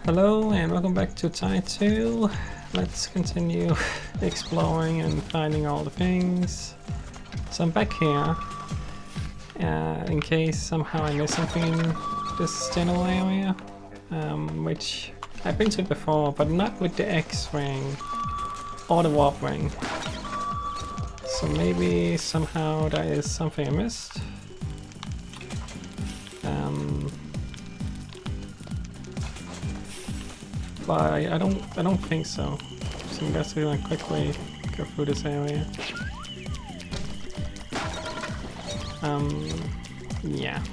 Hello and welcome back to Tie 2. Let's continue exploring and finding all the things. So I'm back here in case somehow I missed something in this general area, which I've been to before, but not with the X-ring or the warp ring. So maybe somehow there is something I missed. But I don't think so. So I'm just gonna quickly go through this area. Yeah.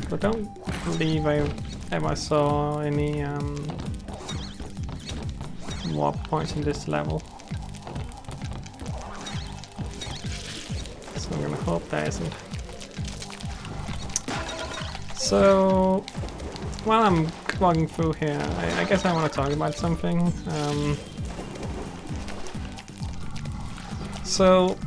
But don't believe I ever saw any warp points in this level. So I'm gonna hope there isn't. So, while I'm walking through here, I guess I want to talk about something. So,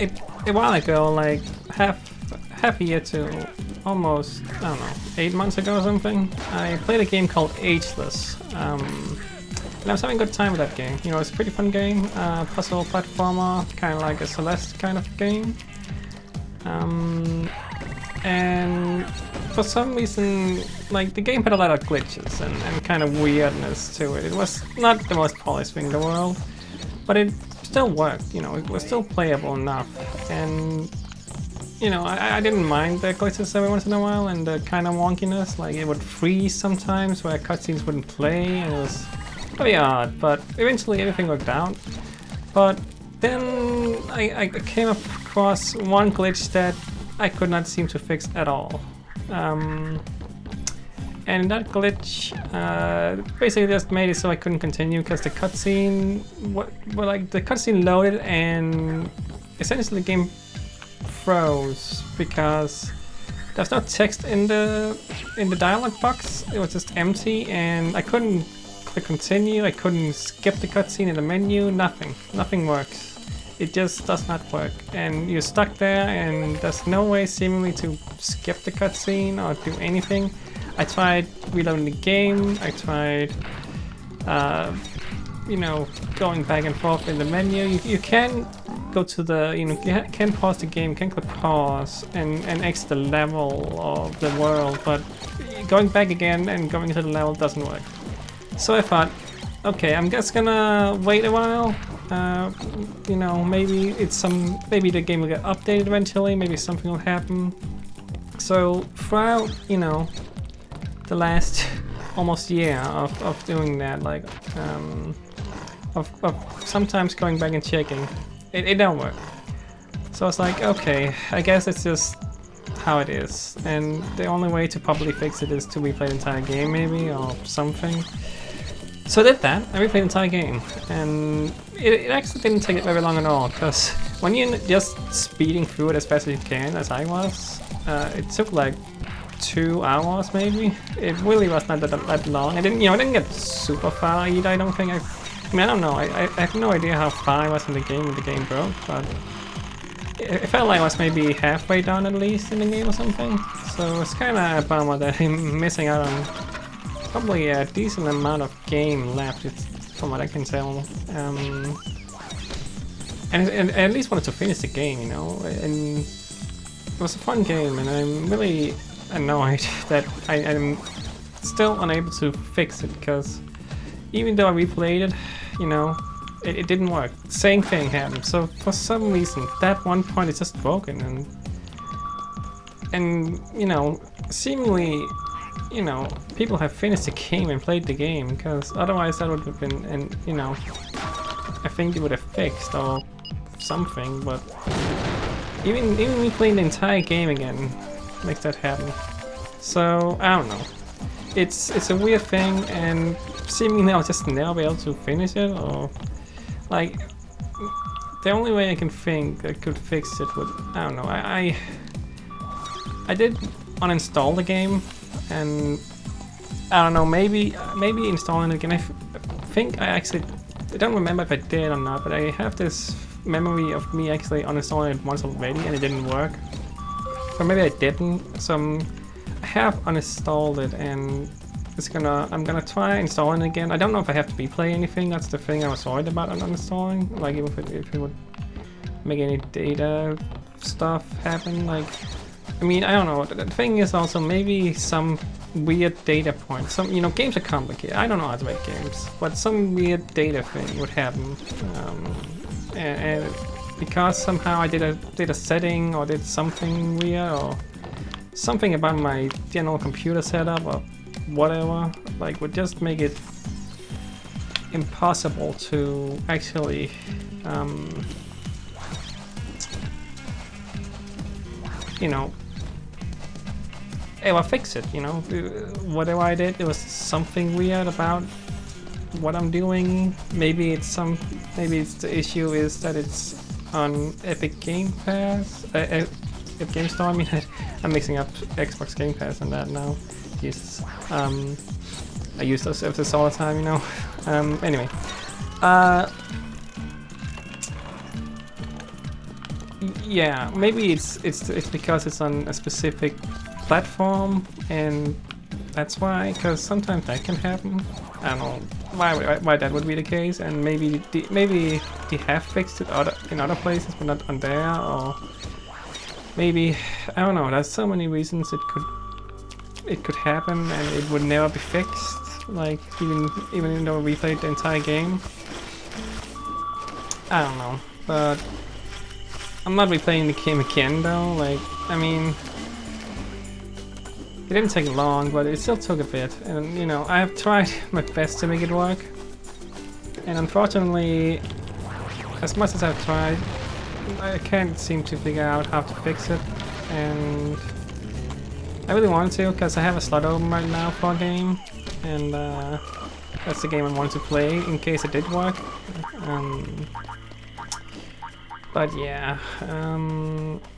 a while ago, like half a year to almost, I don't know, 8 months ago or something, I played a game called Ageless. And I was having a good time with that game. You know, it's a pretty fun game, puzzle platformer, kind of like a Celeste kind of game. And for some reason, like, the game had a lot of glitches and kind of weirdness to it. It was not the most polished thing in the world, but it still worked, you know, it was still playable enough. And, you know, I didn't mind the glitches every once in a while and the kind of wonkiness, like it would freeze sometimes where cutscenes wouldn't play, and it was very odd, but eventually everything worked out. But then I came across one glitch that I could not seem to fix at all. And that glitch basically just made it so I couldn't continue because the cutscene, the cutscene loaded and essentially the game froze because there's no text in the dialog box. It was just empty, and I couldn't click continue. I couldn't skip the cutscene in the menu. Nothing works. It just does not work, and you're stuck there, and there's no way seemingly to skip the cutscene or do anything. I tried reloading the game, I tried, you know, going back and forth in the menu. You can go to the, you know, you can pause the game, you can click pause and exit the level of the world, but going back again and going to the level doesn't work. So I thought, okay, I'm just gonna wait a while. You know, maybe the game will get updated eventually, maybe something will happen. So throughout, you know, the last almost year of doing that, like, of sometimes going back and checking, it don't work. So I was like, okay, I guess it's just how it is, and the only way to probably fix it is to replay the entire game maybe, or something. So I did that, I replayed the entire game, and it actually didn't take it very long at all, because when you're just speeding through it as fast as you can, as I was, it took like 2 hours maybe. It really was not that long. I didn't get super far either, I don't think. I mean, I don't know, I have no idea how far I was in the game when the game broke, but it felt like I was maybe halfway done at least in the game or something. So it's kind of a bummer that I'm missing out on probably a decent amount of game left, from what I can tell. And I at least wanted to finish the game, you know, and it was a fun game, and I'm really annoyed that I'm still unable to fix it, because even though I replayed it, you know, it didn't work. Same thing happened. So for some reason, that one point is just broken, and you know, seemingly, you know, people have finished the game and played the game, because otherwise that would have been, and you know, I think it would have fixed or something. But even me playing the entire game again makes that happen. So I don't know. It's a weird thing, and seemingly I'll just never be able to finish it, or like the only way I can think I could fix it would, I don't know. I did uninstall the game. And I don't know, maybe installing it again. I think I don't remember if I did or not, but I have this memory of me actually uninstalling it once already and it didn't work. Or maybe I didn't. So I have uninstalled it and I'm gonna try installing it again. I don't know if I have to replay anything. That's the thing I was worried about uninstalling. Like if it would make any data stuff happen. Like, I mean, I don't know. The thing is also maybe some weird data point. Some, you know, games are complicated. I don't know how to make games, but some weird data thing would happen. And because somehow I did a setting or did something weird or something about my general computer setup or whatever, like would just make it impossible to actually you know, ever fix it, you know. Whatever I did, it was something weird about what I'm doing. Maybe the issue is that it's on Epic Game Pass, Epic Game Store. I mean, I'm mixing up Xbox Game Pass and that now. Jesus. I use those services all the time, you know. Anyway. Yeah, maybe it's because it's on a specific platform, and that's why. Because sometimes that can happen. I don't know why that would be the case, and maybe they have fixed it in other places, but not on there, or maybe I don't know. There's so many reasons it could happen, and it would never be fixed. Like even though we played the entire game, I don't know, but. I'm not replaying the game again though, like, I mean, it didn't take long, but it still took a bit, and you know, I have tried my best to make it work, and unfortunately, as much as I've tried, I can't seem to figure out how to fix it, and I really want to, because I have a slot open right now for a game, and that's the game I wanted to play in case it did work. But yeah,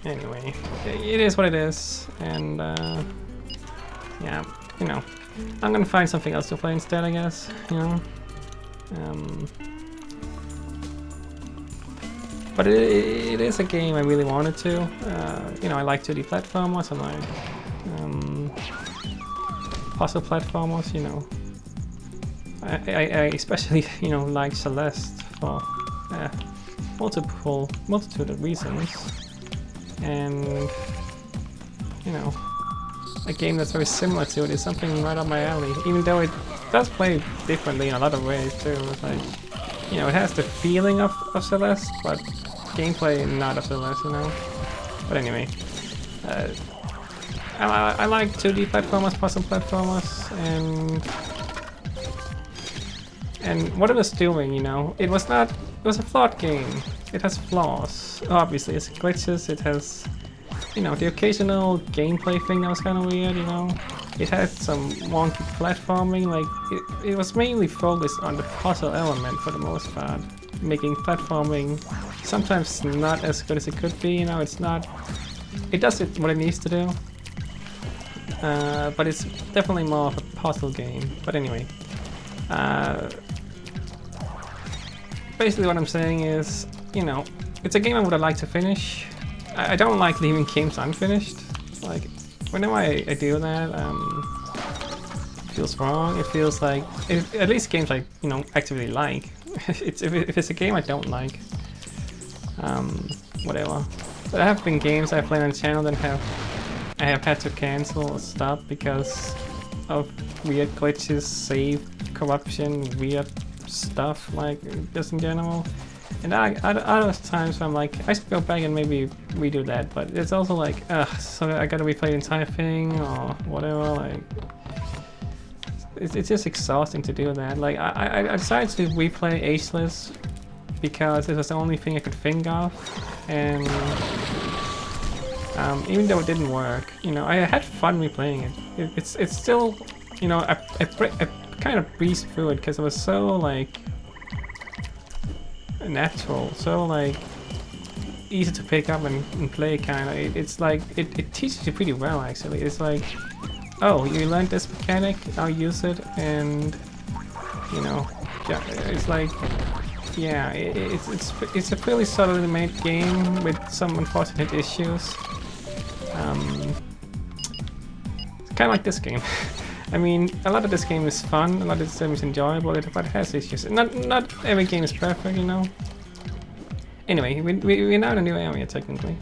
anyway, it is what it is, and yeah, you know, I'm gonna find something else to play instead, I guess, you know. But it is a game I really wanted to. You know, I like 2D platformers, and like puzzle platformers, you know. I especially, you know, like Celeste for multitude of reasons, and you know, a game that's very similar to it is something right up my alley, even though it does play differently in a lot of ways too. It's like, you know, it has the feeling of Celeste, but gameplay not of Celeste, you know. But anyway, I like 2D platformers, puzzle platformers, and what it was doing, you know, it was a flawed game. It has flaws. Obviously, it's glitches. It has, you know, the occasional gameplay thing that was kind of weird, you know. It had some wonky platforming. Like, it was mainly focused on the puzzle element for the most part, making platforming sometimes not as good as it could be, you know. It's not. It does what it needs to do, but it's definitely more of a puzzle game. But anyway. Basically what I'm saying is, you know, it's a game I would have liked to finish. I don't like leaving games unfinished. Like, whenever I do that, it feels wrong. It feels like, at least games I, you know, actively like. If it's a game I don't like, whatever. But there have been games I've played on the channel that I have had to cancel or stop because of weird glitches, save corruption, weird stuff, like just in general. And other times I'm like, I should go back and maybe redo that, but it's also like, so I gotta replay the entire thing or whatever. Like, it's just exhausting to do that. Like, I decided to replay Ageless because it was the only thing I could think of, and even though it didn't work, you know, I had fun replaying it. It's still, you know, I kind of breezed through it because it was so like natural, so like easy to pick up and play, kind of. It's like it teaches you pretty well, actually. It's like, oh, you learned this mechanic, I'll use it, and you know, yeah, it's like yeah, it's a pretty solidly made game with some unfortunate issues. It's kind of like this game. I mean, a lot of this game is fun, a lot of this game is enjoyable, but it has issues. Not every game is perfect, you know. Anyway, we're now in a new area technically,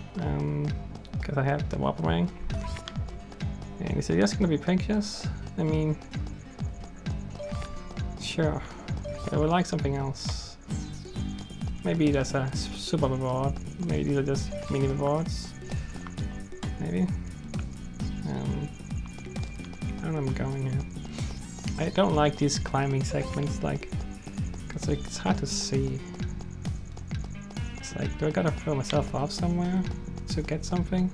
because I have the Whopper Ring. And is it just gonna be pictures? I mean, sure. But I would like something else. Maybe there's a super reward. Maybe these are just mini rewards. Maybe. I don't know where I'm going here. I don't like these climbing segments, like, because it's hard to see. It's like, do I gotta throw myself off somewhere to get something?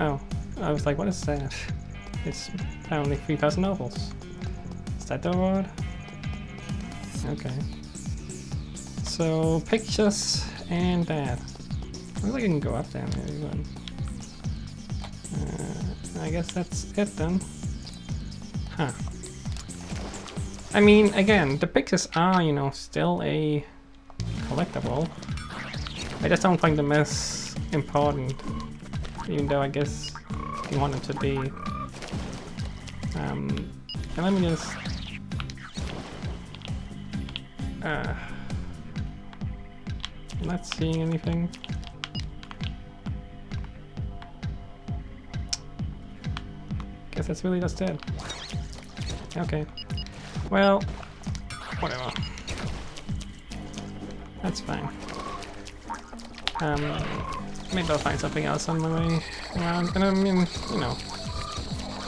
Oh, I was like, what is that? It's apparently 3,000 opals. Is that the reward? Okay. So, pictures and that. Looks like I can go up there maybe, but... I guess that's it then. Huh. I mean, again, the pictures are, you know, still a collectible. I just don't find them as important, even though I guess you want them to be. And let me just... I'm not seeing anything. Guess that's really just it. Okay. Well, whatever. That's fine. Maybe I'll find something else on my way around. And I mean, you know,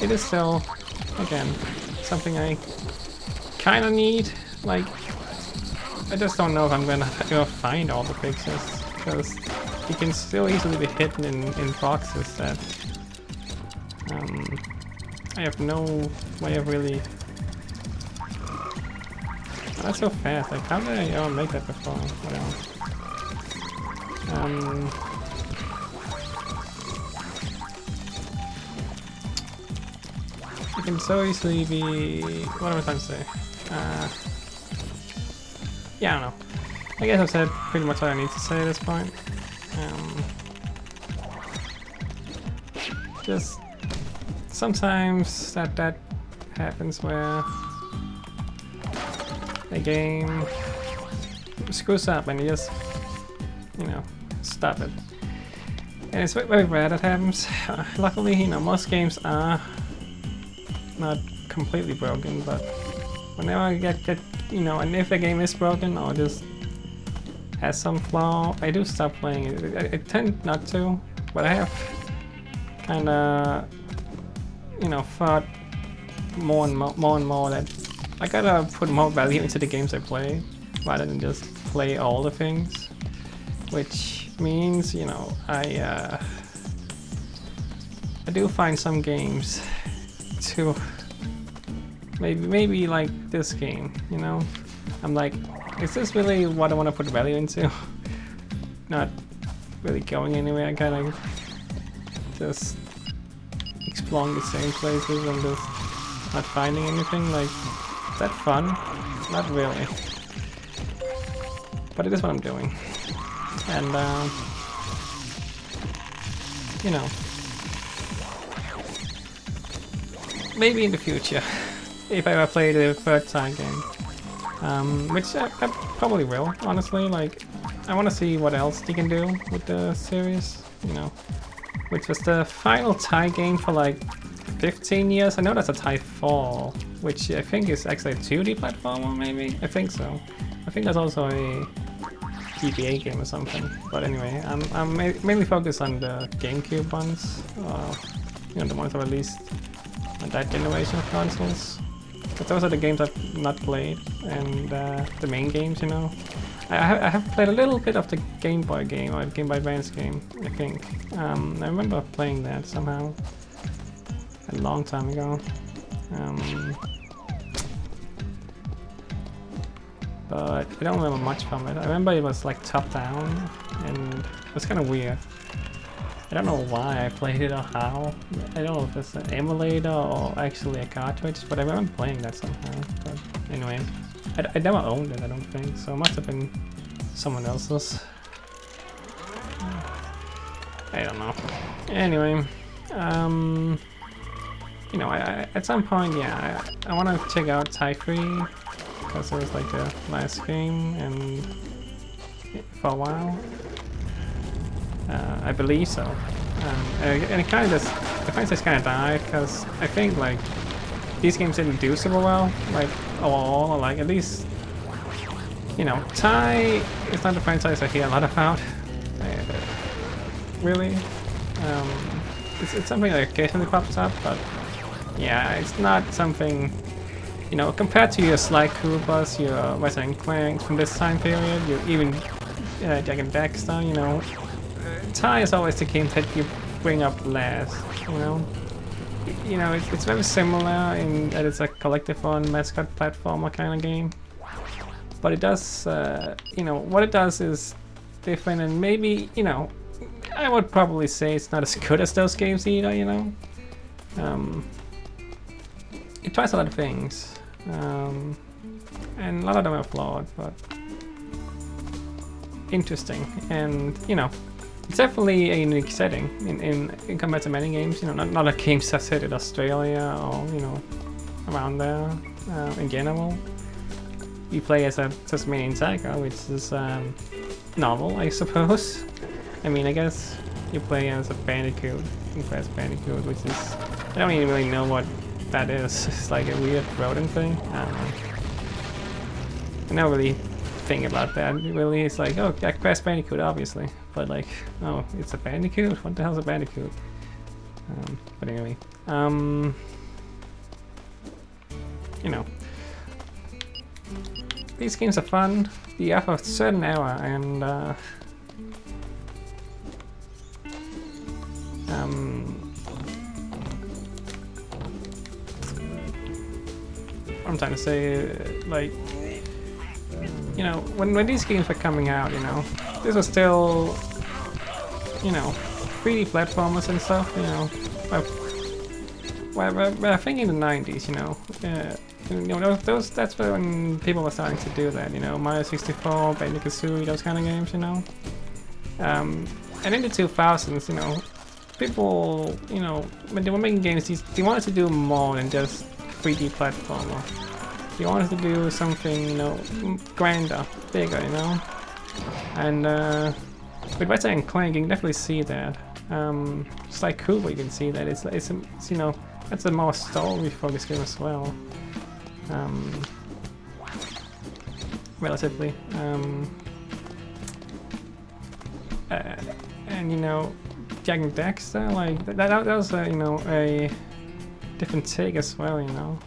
it is still, again, something I kind of need. Like, I just don't know if I'm gonna find all the pictures, because you can still easily be hidden in boxes that I have no way of really... Oh, that's so fast. Like, how did I ever make that before? Whatever. You can so easily be... What am I trying to say? Yeah, I don't know. I guess I've said pretty much what I need to say at this point. Just... Sometimes that happens where a game screws up and you just, you know, stop it. And it's very rare that happens. Luckily, you know, most games are not completely broken, but whenever I get you know, and if a game is broken or just has some flaw, I do stop playing it. I tend not to, but I have kinda, you know, thought more and more that I gotta put more value into the games I play rather than just play all the things, which means, you know, I do find some games to maybe like this game, you know, I'm like, is this really what I want to put value into? Not really going anywhere. I kind of just exploring the same places and just not finding anything. Like, is that fun? Not really. But it is what I'm doing. And, you know, maybe in the future, if I ever play the third time game, which I probably will, honestly. Like, I want to see what else they can do with the series, you know, which was the final Thai game for like 15 years. I know that's a Thai 4, which I think is actually a 2D platformer, maybe? I think so. I think that's also a GBA game or something. But anyway, I'm mainly focused on the GameCube ones, you know, the ones that were released on that generation of consoles. But those are the games I've not played, and the main games, you know. I have played a little bit of the Game Boy game, or Game Boy Advance game, I think. I remember playing that somehow a long time ago. But I don't remember much from it. I remember it was like top down, and it was kind of weird. I don't know why I played it or how. I don't know if it's an emulator or actually a cartridge, but I remember playing that somehow. But anyway, I never owned it, I don't think, so it must have been someone else's. I don't know. Anyway, you know, I at some point, yeah, I want to check out Thai Free because it was like the last game, and for a while, I believe so. And it kind of just, the franchise kind of died because I think like these games didn't do super well, like overall, or like at least, you know, Thai is not the franchise I hear a lot about. Really, it's something that occasionally pops up, but yeah, it's not something, you know, compared to your Sly Cooper's, your Resident Clanks from this time period, your even Jak and Daxter, you know, Thai is always the game that you bring up last, you know. It's very similar in that it's a collectathon mascot platformer kind of game, but it does, you know, what it does is different, and maybe, you know, I would probably say it's not as good as those games either, you know. It tries a lot of things, and a lot of them are flawed, but interesting, and, you know, it's definitely a unique setting in compared to many games. You know, not a games are set in Australia or, you know, around there. In general, you play as a Tasmanian tiger, which is novel, I suppose. I mean, I guess you play as a bandicoot, Crash Bandicoot, which is, I don't even really know what that is. It's like a weird rodent thing. I don't know. I never really think about that. Really, it's like, oh, yeah, Crash Bandicoot, obviously. But like, oh, it's a bandicoot? What the hell's a bandicoot? But anyway, you know, these games are fun. They have a certain era, and what I'm trying to say, like, you know, when these games were coming out, you know, this was still, you know, 3D platformers and stuff, you know. Well, I think in the 90s, you know, that's when people were starting to do that, you know, Mario 64, Banjo-Kazooie, those kind of games, you know. And in the 2000s, you know, people, you know, when they were making games, they wanted to do more than just 3D platformer. They wanted to do something, you know, grander, bigger, you know. And with Resident Clank, you can definitely see that. It's like Cooper, you can see that. It's you know, that's a more story-focused game as well. Relatively. And you know, Jak and Daxter, like that was you know, a different take as well, you know.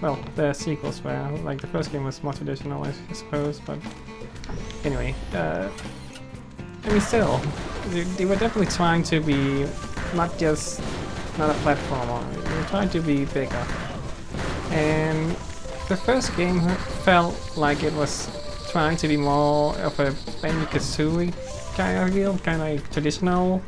Well, the sequels were, like, the first game was more traditional, I suppose, but anyway, I mean, still, they were definitely trying to be not a platformer, they were trying to be bigger. And the first game felt like it was trying to be more of a Banjo-Kazooie kind of deal, kind of like traditional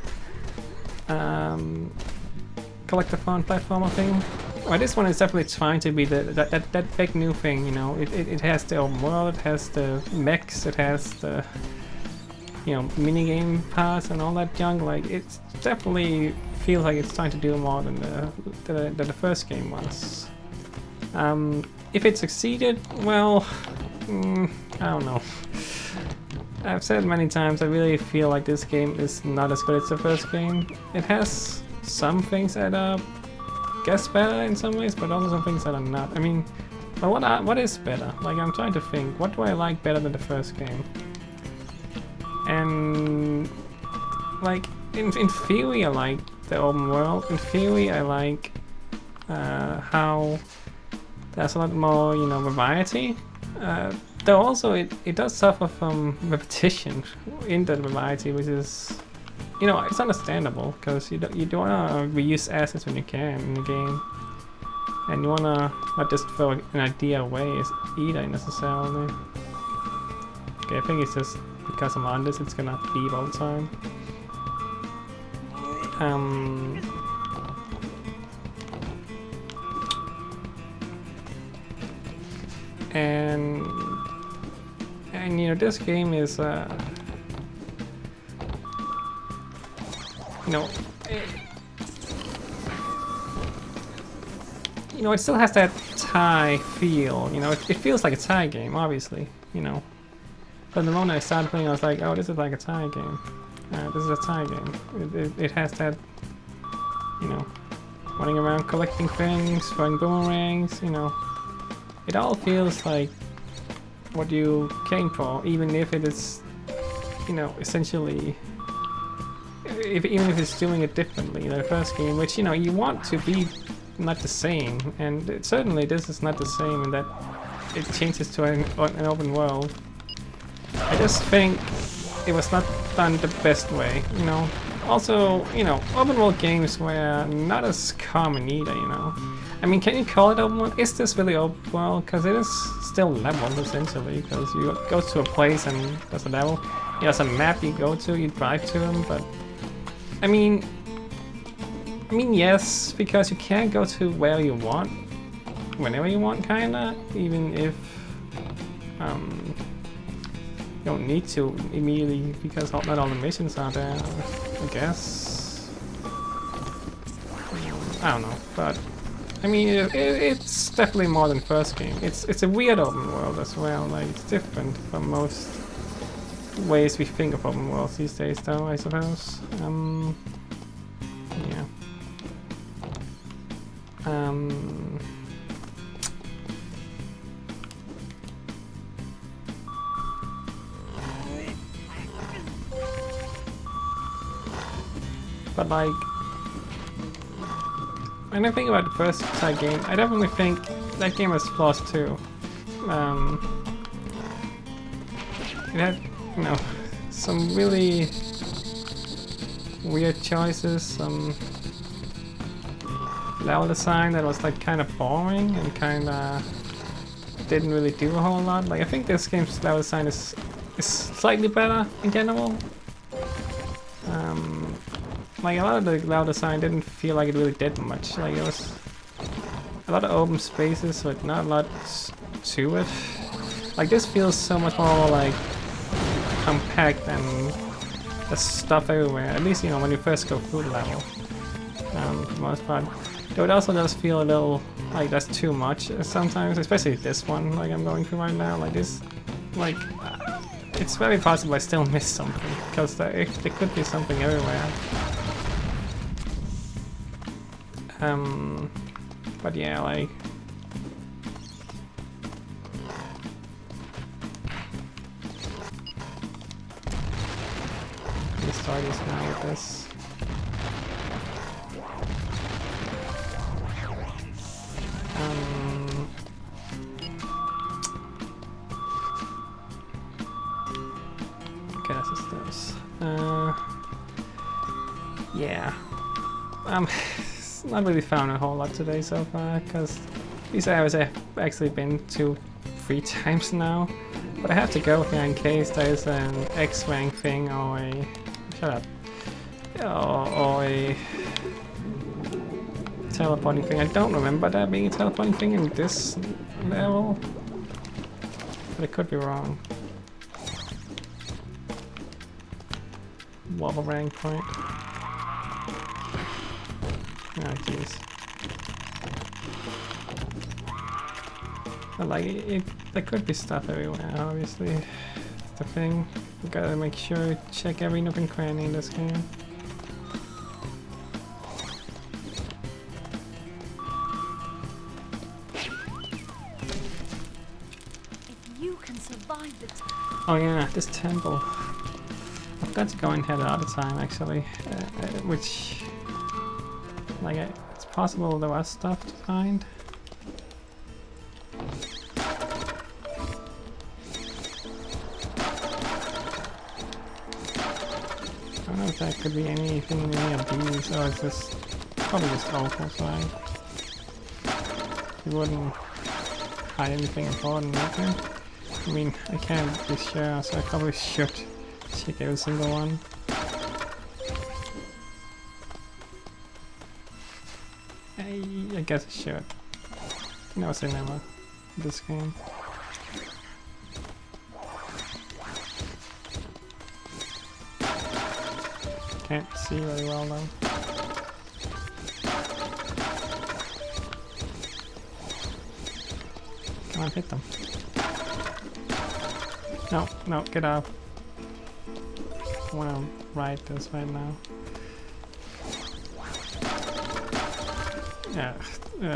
collectathon platformer thing. Well, this one is definitely trying to be that big new thing, you know. It has the open world, it has the mechs, it has the, you know, minigame parts and all that junk. Like, it definitely feels like it's trying to do more than the first game was. If it succeeded, well, I don't know. I've said many times, I really feel like this game is not as good as the first game. It has some things that are, guess, better in some ways, but also some things that are not. I mean, but what is better? Like, I'm trying to think, what do I like better than the first game? And like, in theory, I like the open world. In theory, I like how there's a lot more, you know, variety. Though also it does suffer from repetition in that variety, which is, you know, it's understandable, because you don't want to reuse assets when you can in the game, and you want to not just throw an idea away either necessarily. Okay, I think it's just because I'm on this, it's gonna beep all the time. and you know, this game is you know, you know, it still has that Thai feel. You know, it feels like a Thai game, obviously. You know, but the moment I started playing, I was like, oh, this is like a Thai game. This is a Thai game. It has that, you know, running around collecting things, throwing boomerangs. You know, it all feels like what you came for, even if it is, you know, essentially, even if it's doing it differently than the first game, which, you know, you want to be not the same, and certainly this is not the same in that it changes to an open world. I just think it was not done the best way, you know. Also, you know, open world games were not as common either, you know. I mean, can you call it open world? Is this really open world? Because it is still leveled essentially, because you go to a place and there's a level. There's a map you go to, you drive to them, but I mean yes, because you can go to where you want, whenever you want, kinda, even if you don't need to immediately, because not all the missions are there, I guess. I don't know, but I mean, it's definitely more than first game. It's a weird open world as well. Like, it's different from most ways we think of open worlds these days, though, I suppose. Yeah. But like, when I think about the first Thai game, I definitely think that game has flaws too. It had, you know, some really weird choices, some level design that was like kind of boring and kind of didn't really do a whole lot. Like, I think this game's level design is slightly better in general. Like, a lot of the level design didn't feel like it really did much. Like, it was a lot of open spaces with not a lot to it. Like, this feels so much more like compact and there's stuff everywhere. At least, you know, when you first go through the level. For the most part. Though it also does feel a little like that's too much sometimes, especially this one, like I'm going through right now. Like this, like it's very possible I still missed something, because there could be something everywhere. But yeah, like let's start this now with this. Okay, this is this. Yeah. Not really found a whole lot today so far, because these areas I've actually been to 3 times now. But I have to go here in case there's an X-rank thing or a... Shut up. Or a teleporting thing. I don't remember there being a teleporting thing in this level, but it could be wrong. Wobble rank point. Oh jeez. But like, there could be stuff everywhere, obviously. That's the thing. We gotta make sure to check every nook and cranny in this game. Oh yeah, this temple. I've got to go in here the other time actually, which, like, it's possible there was stuff to find. I don't know if that could be anything in any of these, or it's just probably just awful, so you wouldn't hide anything important, okay? I mean, I can't be sure, so I probably should check every single one. I guess I should. Never say never in this game. Can't see very well though. Come on, hit them. No, no, get out. I wanna ride this right now. Yeah,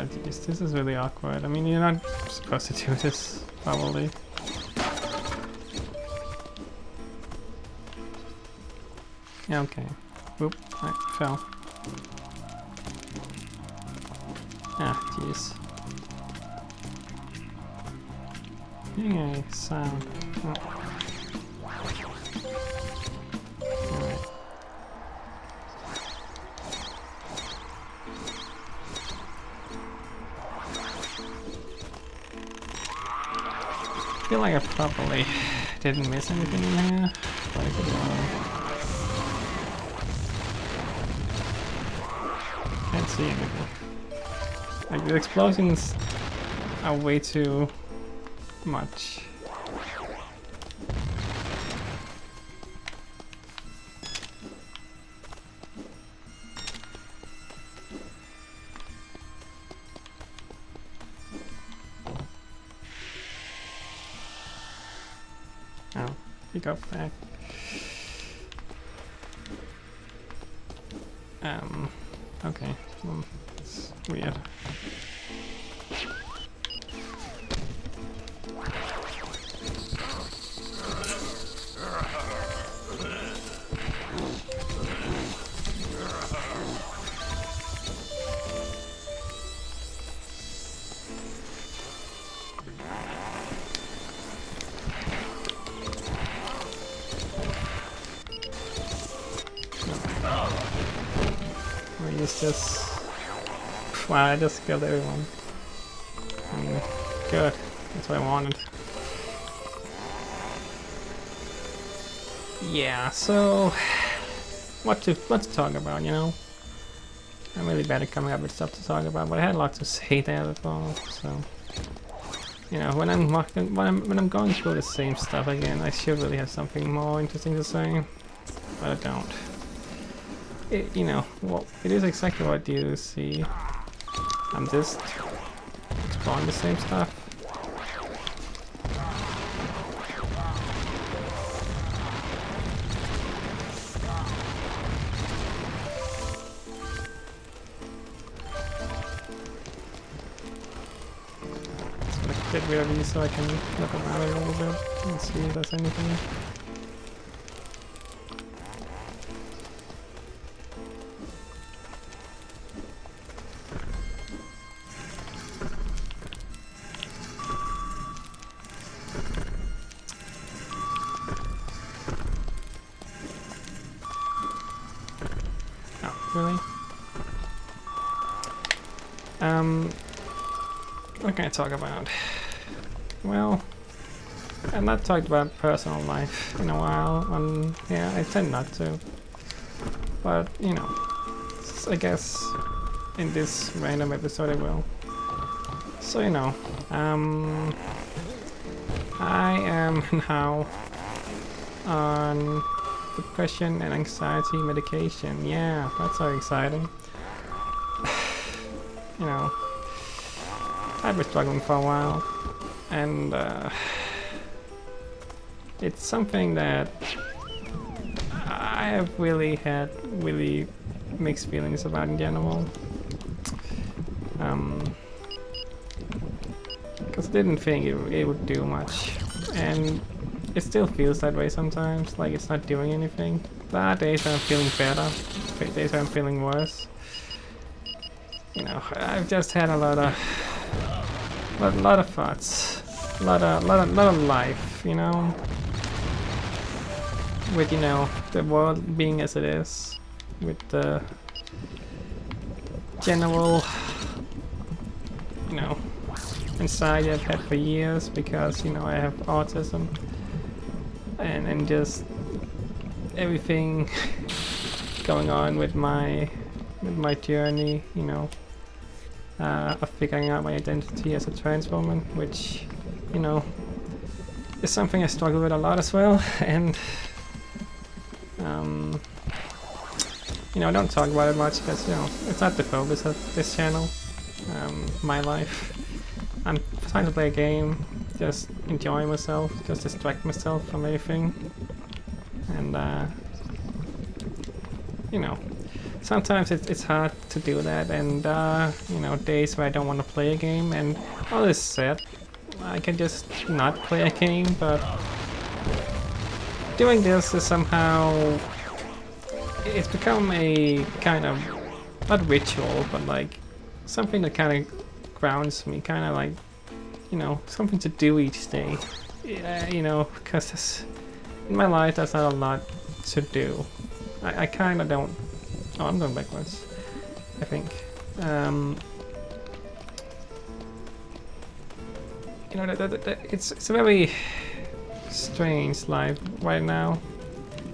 geez, this is really awkward. I mean, you're not supposed to do this, probably. Yeah, okay. Oop, I fell. Ah, jeez. Yay, sound. Oh. Alright. I feel like I probably didn't miss anything in here, but I could can't see anything. Like the explosions are way too much. Oh, he got back. Okay, it's weird. Use this. Wow, I just killed everyone. Good. That's what I wanted. Yeah, so what to talk about, you know? I'm really bad at coming up with stuff to talk about, but I had a lot to say there before, so you know, when I'm going through the same stuff again, I should really have something more interesting to say, but I don't. You know, well, it is exactly what you see. I'm just exploring the same stuff. Just gonna get rid of these so I can look around a little bit and see if there's anything. Really? What can I talk about? Well, I've not talked about personal life in a while, and yeah, I tend not to. But, you know, I guess in this random episode I will. So, you know, I am now on depression and anxiety medication. Yeah, that's so exciting. You know, I've been struggling for a while, and it's something that I have really had really mixed feelings about in general. Because I didn't think it would do much, and it still feels that way sometimes, like it's not doing anything. There are days I'm feeling better, days I'm feeling worse. You know, I've just had a lot of thoughts, a lot of life, you know. With, you know, the world being as it is, with the general, you know, anxiety I've had for years because, you know, I have autism, and just everything going on with my journey, you know, of figuring out my identity as a trans woman, which, you know, is something I struggle with a lot as well. And you know, I don't talk about it much because, you know, it's not the focus of this channel. My life. I'm trying to play a game, just enjoy myself, just distract myself from everything. And, you know, sometimes it's hard to do that, and, you know, days where I don't want to play a game, and all this said, I can just not play a game, but doing this is somehow, it's become a kind of, not ritual, but like something that kind of grounds me, kind of like, you know, something to do each day. You know, because in my life there's not a lot to do. I kind of don't. Oh, I'm going backwards, I think. You know, it's a very strange life right now.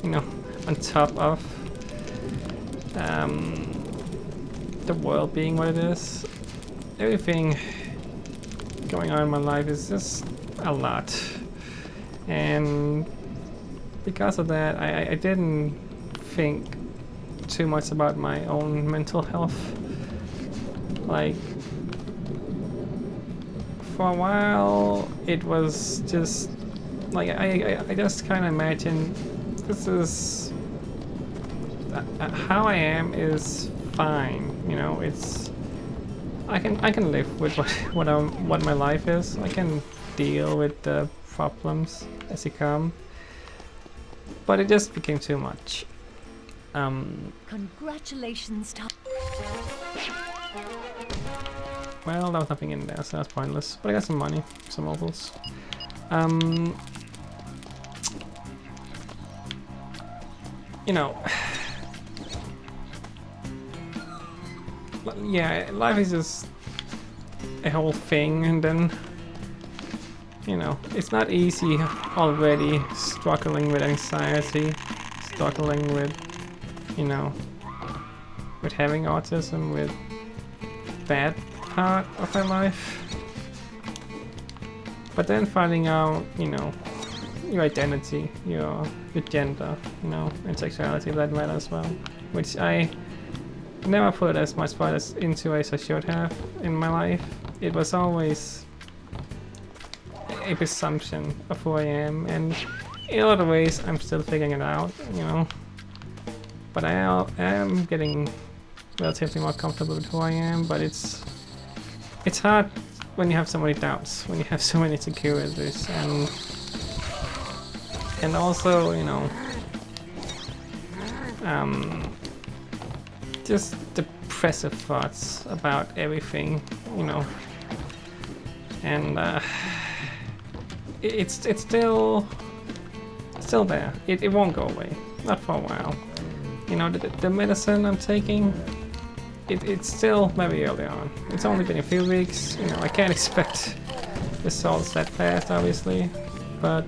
You know, on top of the world being what it is, everything going on in my life is just a lot, and because of that, I didn't think too much about my own mental health. Like, for a while, it was just like I just kind of imagined this is how I am is fine. You know, it's I can live with what my life is. I can deal with the problems as they come. But it just became too much. Congratulations, Tom. Well, there was nothing in there, so that's pointless. But I got some money, some opals. You know, yeah, life is just a whole thing, and then, you know, it's not easy already struggling with anxiety, struggling with, you know, with having autism, with that part of my life. But then finding out, you know, your identity, your gender, you know, and sexuality, that matter as well, which I never put as much thought into as I should have in my life. It was always a presumption of who I am, and in a lot of ways I'm still figuring it out, you know. But I am getting relatively more comfortable with who I am, but it's hard when you have so many doubts, when you have so many insecurities, and also, you know, just depressive thoughts about everything, you know, and it's still there. It won't go away, not for a while. You know, the medicine I'm taking, it's still very early on. It's only been a few weeks. You know, I can't expect results that fast, obviously, but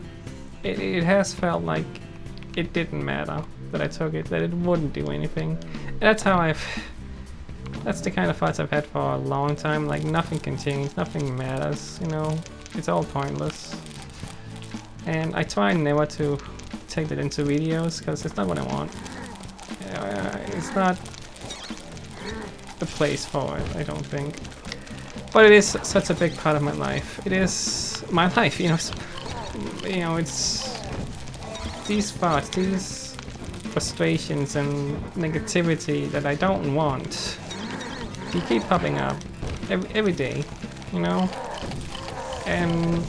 it has felt like it didn't matter that I took it, that it wouldn't do anything. And that's how that's the kind of thoughts I've had for a long time. Like, nothing can change, nothing matters, you know, it's all pointless. And I try never to take that into videos, because it's not what I want. It's not the place for it, I don't think. But it is such a big part of my life. It is my life, you know. You know, it's these thoughts, these frustrations and negativity that I don't want. They keep popping up every day, you know. And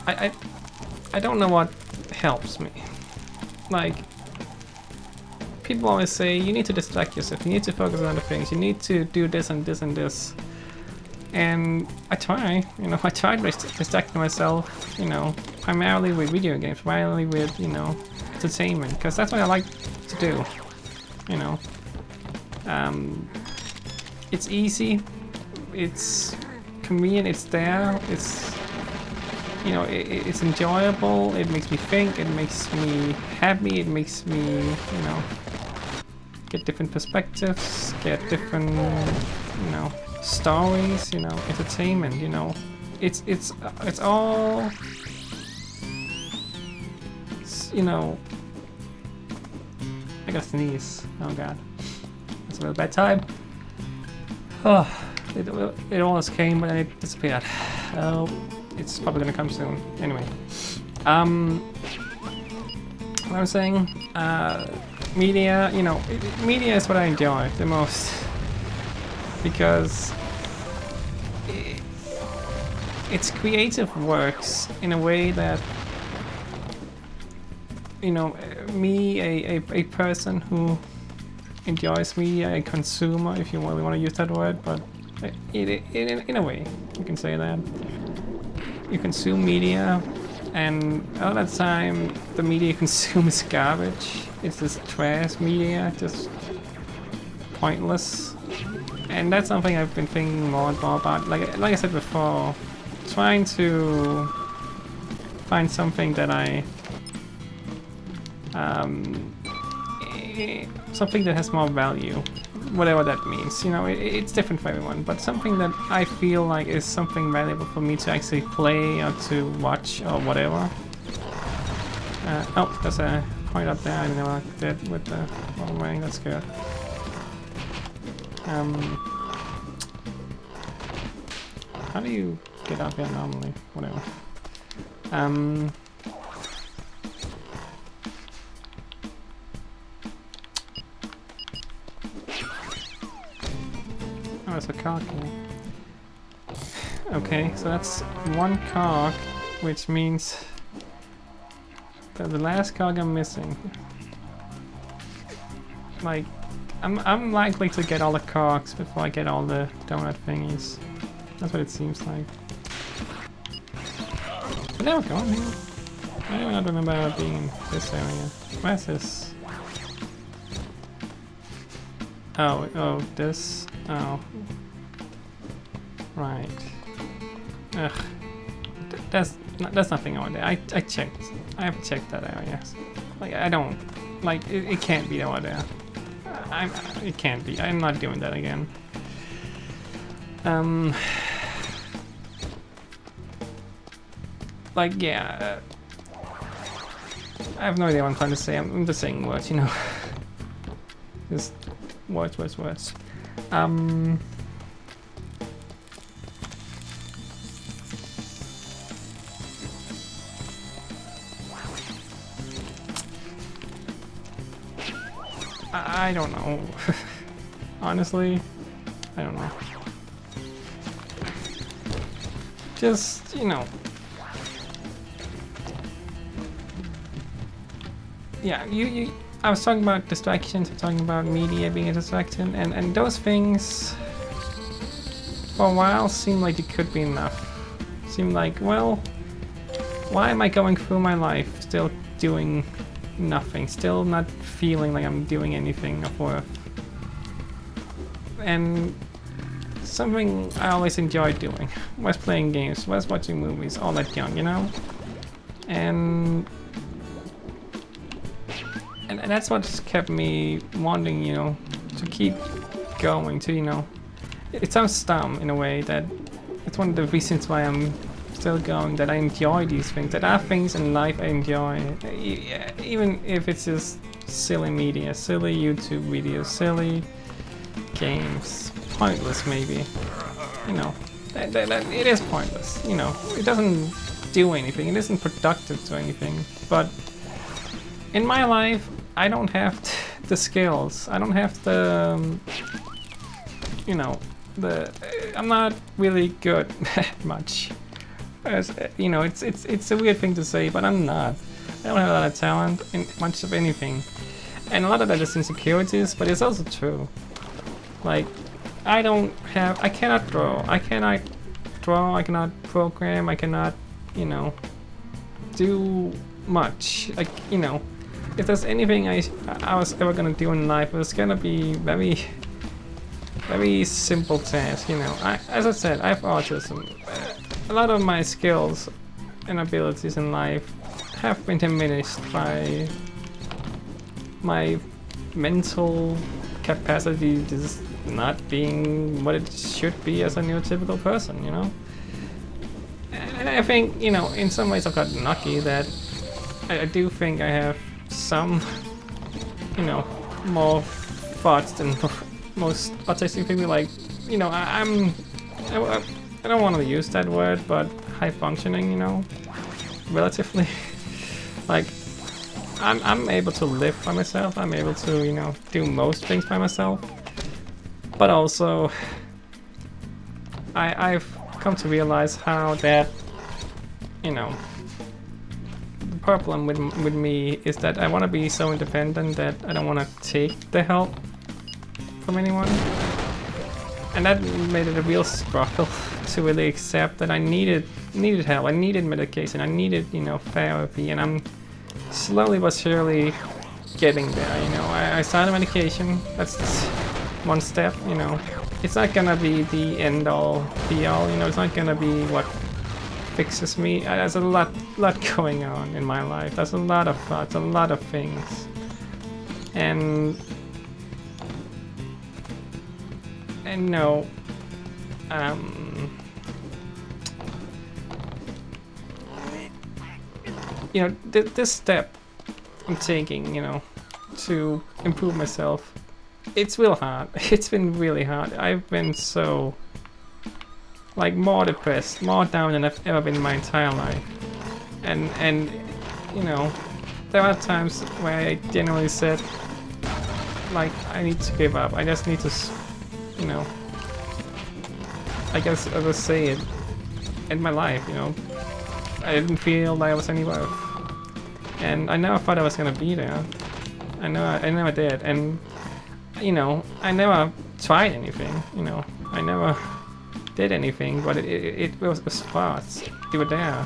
I don't know what helps me. Like, people always say you need to distract yourself, you need to focus on other things, you need to do this and this and this. And I try, you know, I try to distract myself, you know, primarily with video games, primarily with, you know, entertainment, because that's what I like to do, you know. It's easy, it's convenient, it's there, it's, you know, it's enjoyable, it makes me think, it makes me happy, it makes me, you know, get different perspectives, get different, you know, stories, you know, entertainment, you know. It's all, you know, take a sneeze. Oh god. It's a real bad time. Oh, it almost came, but then it disappeared. Oh, it's probably gonna come soon. Anyway. What I'm saying, media, you know, media is what I enjoy the most. Because it's creative works in a way that, you know, me, a person who enjoys media, a consumer, if you really want to use that word, but in a way, you can say that. You consume media, and a lot of the time, the media you consume is garbage. It's just trash media, just pointless. And that's something I've been thinking more and more about. Like I said before, trying to find something that something that has more value, whatever that means. You know, it's different for everyone, but something that I feel like is something valuable for me to actually play or to watch or whatever. Oh, there's a point up there. I didn't know I did with the wrong way. That's good. How do you get up here normally? Whatever. Oh, there's a cog here. Okay, so that's one cog, which means that the last cog I'm missing. Like, I'm likely to get all the cogs before I get all the donut thingies. That's what it seems like. But there we go. I do not remember being in this area. Where's this? Oh, this. Oh. Right. Ugh. There's nothing over there. I checked. I have checked that area. Like, I don't. Like, it can't be over there. It can't be. I'm not doing that again. Like, yeah. I have no idea what I'm trying to say. I'm just saying words, you know. Just words. I don't know. Honestly, I don't know. Just, you know. Yeah, I was talking about distractions, I'm talking about media being a distraction, and those things for a while seemed like it could be enough. Seemed like, well, why am I going through my life still doing nothing, still not feeling like I'm doing anything of worth? And something I always enjoyed doing was playing games, was watching movies, all that junk, you know? And that's what's kept me wanting, you know, to keep going, to, you know, it sounds dumb in a way that it's one of the reasons why I'm still going, that I enjoy these things, that are things in life I enjoy, even if it's just silly media, silly YouTube videos, silly games, pointless maybe, you know, it is pointless, you know, it doesn't do anything, it isn't productive to anything, but in my life, I don't have the skills, I don't have the, you know, I'm not really good at much. As, you know, it's a weird thing to say, but I'm not. I don't have a lot of talent in much of anything. And a lot of that is insecurities, but it's also true. Like, I cannot draw. I cannot program, I cannot, you know, do much. Like, you know, if there's anything I was ever gonna do in life, it was gonna be very simple task, you know. As I said, I have autism. A lot of my skills and abilities in life have been diminished by my mental capacity just not being what it should be as a neurotypical person, you know. And I think, you know, in some ways I've gotten lucky that I do think I have some, you know, more thoughts than most autistic people. Like, you know, I don't want to use that word, but high functioning, you know, relatively. Like, I'm able to live by myself. I'm able to, you know, do most things by myself. But also, I've come to realize how that, you know, the problem with me is that I want to be so independent that I don't want to take the help from anyone. And that made it a real struggle to really accept that I needed help. I needed medication. I needed, you know, therapy. And I'm slowly but surely getting there. You know, I started medication. That's one step. You know, it's not gonna be the end all be all. You know, it's not gonna be what fixes me. There's a lot going on in my life. There's a lot of thoughts, a lot of things, and no, you know, this step I'm taking, you know, to improve myself, it's real hard. It's been really hard. I've been so, like, more depressed, more down than I've ever been in my entire life, and you know, there are times where I genuinely said, like, I need to give up. I just need to, you know, I guess I would say it in my life, you know. I didn't feel like I was any worth. And I never thought I was gonna be there. I never did. And, you know, I never tried anything, you know. I never did anything, but it was thoughts. They were there.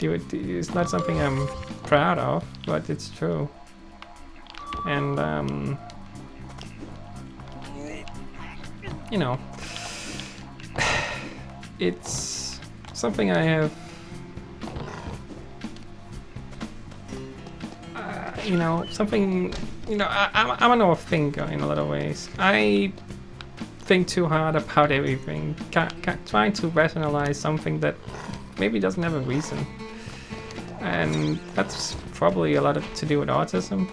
It's not something I'm proud of, but it's true. And, you know, it's something I have, you know, something, you know, I'm an overthinker in a lot of ways. I think too hard about everything, trying to rationalize something that maybe doesn't have a reason. And that's probably a lot to do with autism,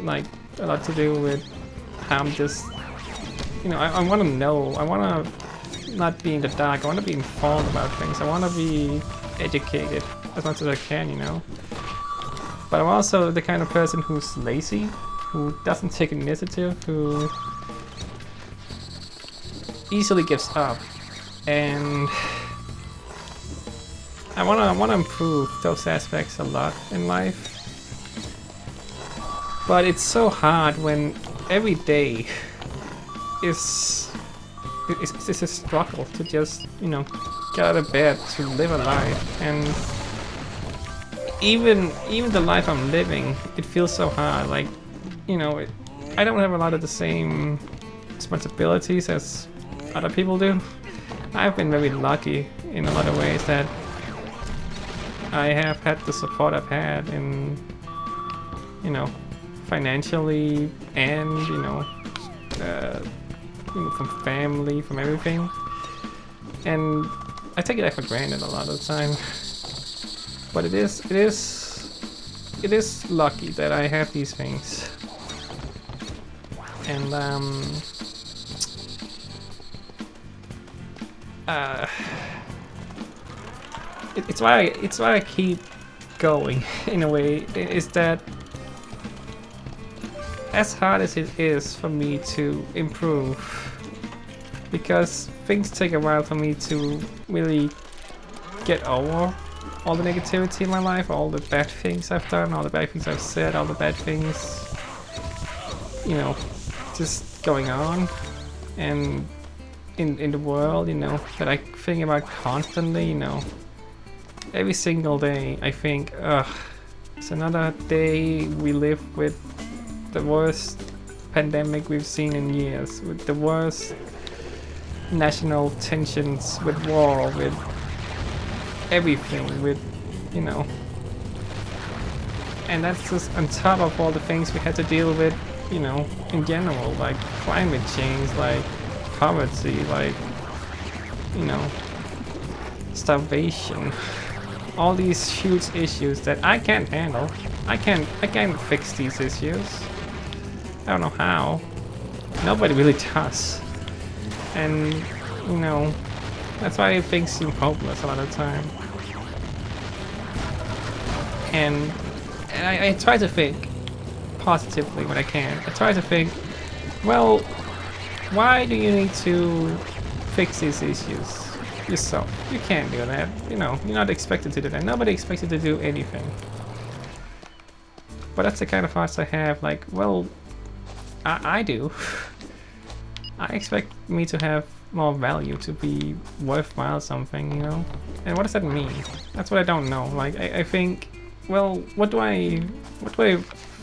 like a lot to do with how I'm just, you know, I want to know, I want to not be in the dark, I want to be informed about things, I want to be educated as much as I can, you know. But I'm also the kind of person who's lazy, who doesn't take initiative, who easily gives up, and I wanna improve those aspects a lot in life. But it's so hard when every day is a struggle to just, you know, get out of bed to live a life. And even the life I'm living, it feels so hard. Like, you know, I don't have a lot of the same responsibilities as other people do. I've been very lucky in a lot of ways that I have had the support I've had in, you know, financially and, you know, from family, from everything. And I take it for granted a lot of the time. But it is lucky that I have these things. And it's why I keep going in a way, is that as hard as it is for me to improve, because things take a while for me to really get over all the negativity in my life, all the bad things I've done, all the bad things I've said, all the bad things, you know, just going on and in the world, you know, that I think about constantly, you know. Every single day I think, ugh, it's another day we live with the worst pandemic we've seen in years, with the worst national tensions, with war, with everything, with, you know. And that's just on top of all the things we had to deal with, you know, in general, like climate change, like poverty, like, you know, starvation. All these huge issues that I can't handle. I can't fix these issues. I don't know how. Nobody really does. And, you know, that's why things seem hopeless a lot of the time. And I try to think positively when I can. I try to think, well, why do you need to fix these issues yourself? You can't do that. You know, you're not expected to do that. Nobody expects you to do anything. But that's the kind of thoughts I have, like, well, I do. I expect me to have more value, to be worthwhile something, you know? And what does that mean? That's what I don't know. Like, I think, well, what do I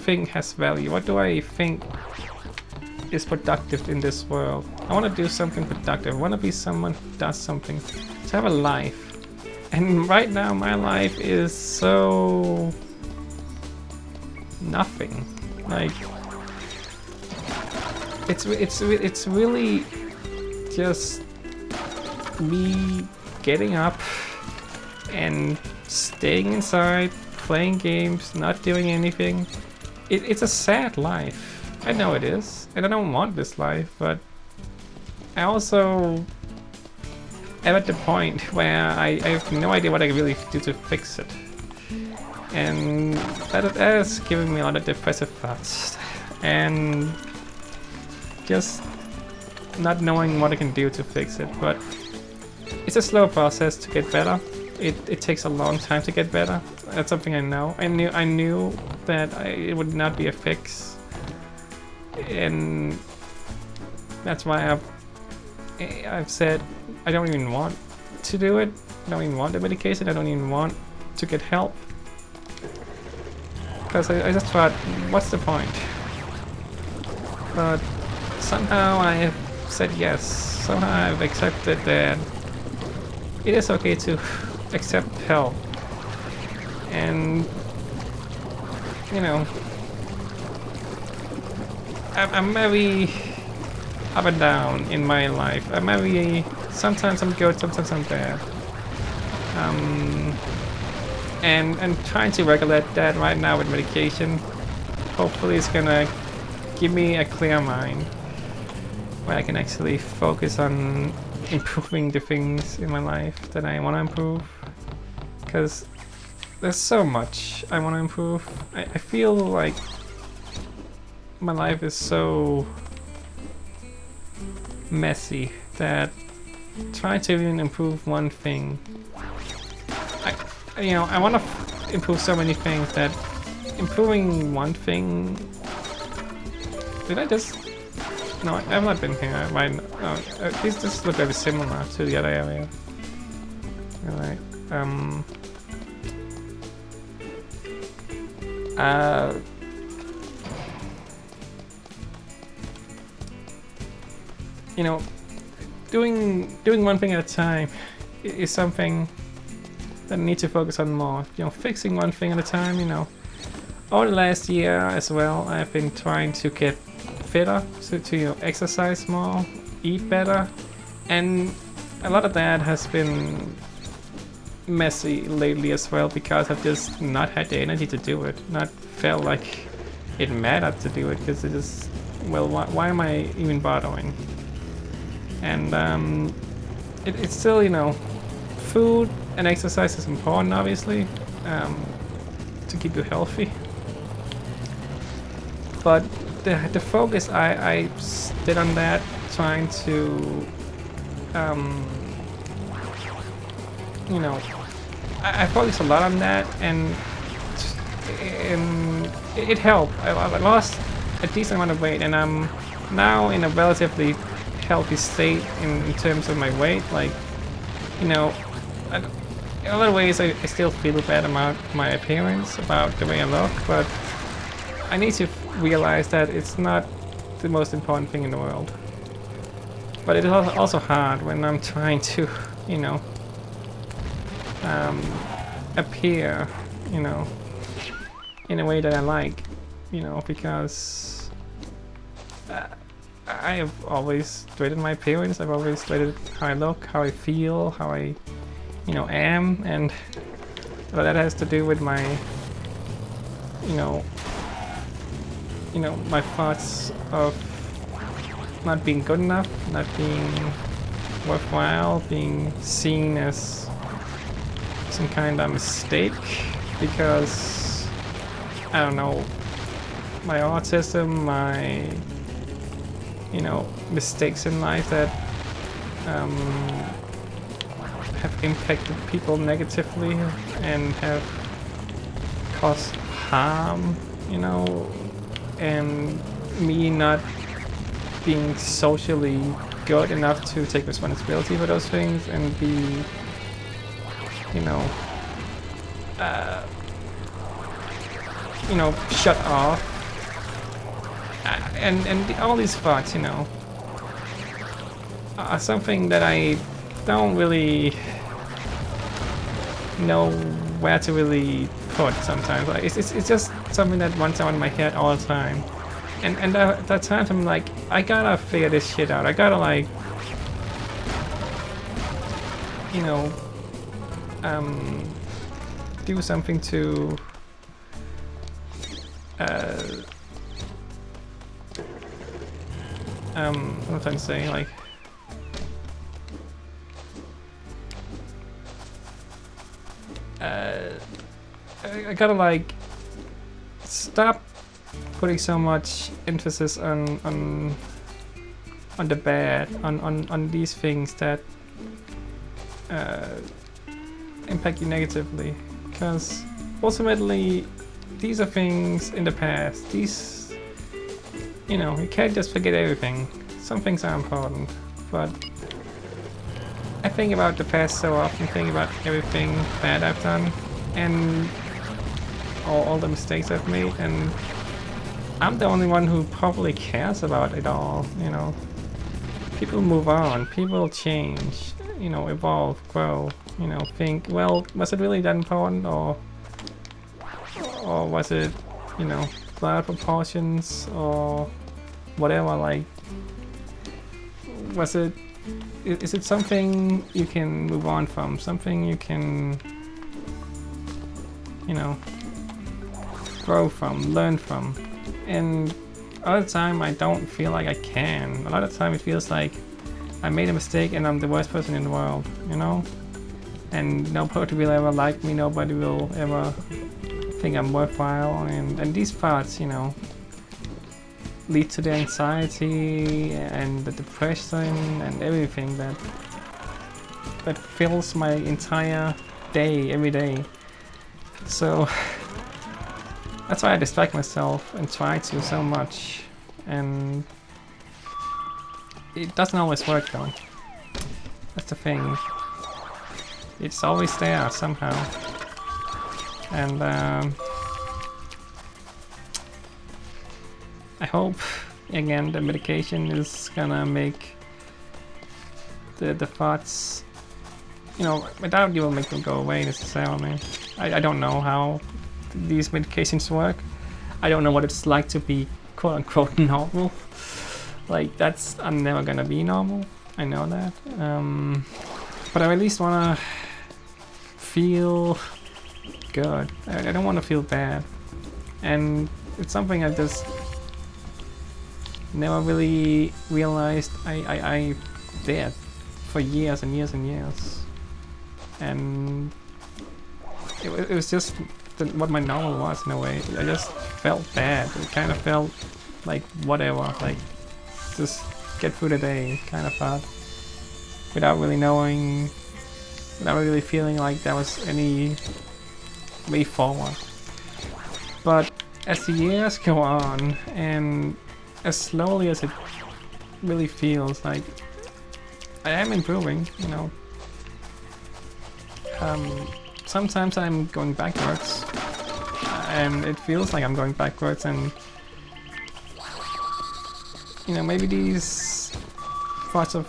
think has value? What do I think is productive in this world? I want to do something productive. I want to be someone who does something, to have a life. And right now my life is so nothing. Like, it's really just me getting up and staying inside, playing games, not doing anything. It's a sad life. I know it is, and I don't want this life, but I also am at the point where I have no idea what I can really do to fix it. And that is giving me a lot of depressive thoughts. And just not knowing what I can do to fix it. But it's a slow process to get better. It takes a long time to get better. That's something I know. I knew that it would not be a fix. And that's why I've said I don't even want to do it. I don't even want the medication. I don't even want to get help. Because I just thought, what's the point? But somehow I have said yes. Somehow I've accepted that it is okay to accept help. And, you know, I'm very up and down in my life. Sometimes I'm good, sometimes I'm bad. And trying to regulate that right now with medication, hopefully it's gonna give me a clear mind where I can actually focus on improving the things in my life that I want to improve. Because there's so much I want to improve. I feel like my life is so messy that trying to even improve one thing, I want to improve so many things that improving one thing. Did I just? No, I've not been here. These just look very similar to the other area. Alright. You know, doing one thing at a time is something that I need to focus on more. You know, fixing one thing at a time. You know, over the last year as well, I've been trying to get fitter, to exercise more, eat better, and a lot of that has been messy lately as well because I've just not had the energy to do it, not felt like it mattered to do it because it just, well, why am I even bothering? And it's still, you know, food and exercise is important, obviously, to keep you healthy. But the focus I did on that, trying to, you know, I focused a lot on that, and it helped. I lost a decent amount of weight, and I'm now in a relatively healthy state in terms of my weight. Like, you know, in a lot of ways I still feel bad about my appearance, about the way I look, but I need to realize that it's not the most important thing in the world. But it is also hard when I'm trying to, you know, appear, you know, in a way that I like, you know, because I have always rated my appearance. I've always rated how I look, how I feel, how I, you know, am, and that has to do with my, you know, you know, my thoughts of not being good enough, not being worthwhile, being seen as some kind of mistake because, I don't know, my autism, my, you know, mistakes in life that have impacted people negatively and have caused harm, you know, and me not being socially good enough to take responsibility for those things and be, you know, shut off, and all these thoughts, you know, are something that I don't really know where to really put sometimes. Like it's just something that runs on in my head all the time. And at times I'm like, I gotta figure this shit out. I gotta, like, you know, do something to what am I trying to say, like, I gotta, like, stop putting so much emphasis on the bad, on these things that impact you negatively, because ultimately these are things in the past. These, you know, you can't just forget everything. Some things are important, but I think about the past so often, think about everything bad I've done and all the mistakes I've made, and I'm the only one who probably cares about it all, you know. People move on, people change, you know, evolve, grow, you know, think, well, was it really that important, or was it, you know, blood proportions, or whatever, like, is it something you can move on from, something you can, you know, grow from, learn from? And a lot of the time I don't feel like I can. A lot of the time it feels like I made a mistake and I'm the worst person in the world, you know? And nobody will ever like me, nobody will ever think I'm worthwhile, and these thoughts, you know, lead to the anxiety and the depression and everything that fills my entire day, every day. So that's why I distract myself and try to so much, and it doesn't always work though. That's the thing. It's always there somehow, and I hope again the medication is gonna make the thoughts, you know, I doubt it will make them go away necessarily. I don't know how these medications work. I don't know what it's like to be quote unquote normal. Like, I'm never gonna be normal, I know that. But I at least wanna feel good. I don't want to feel bad, and it's something I just never really realized I did for years and years and years, and it was just what my normal was in a way. I just felt bad. It kind of felt like whatever, like just get through the day kind of thought, without really knowing, without really feeling like there was any way forward. But as the years go on, and as slowly as it really feels like I am improving, you know, sometimes I'm going backwards, and it feels like I'm going backwards, and you know, maybe these thoughts of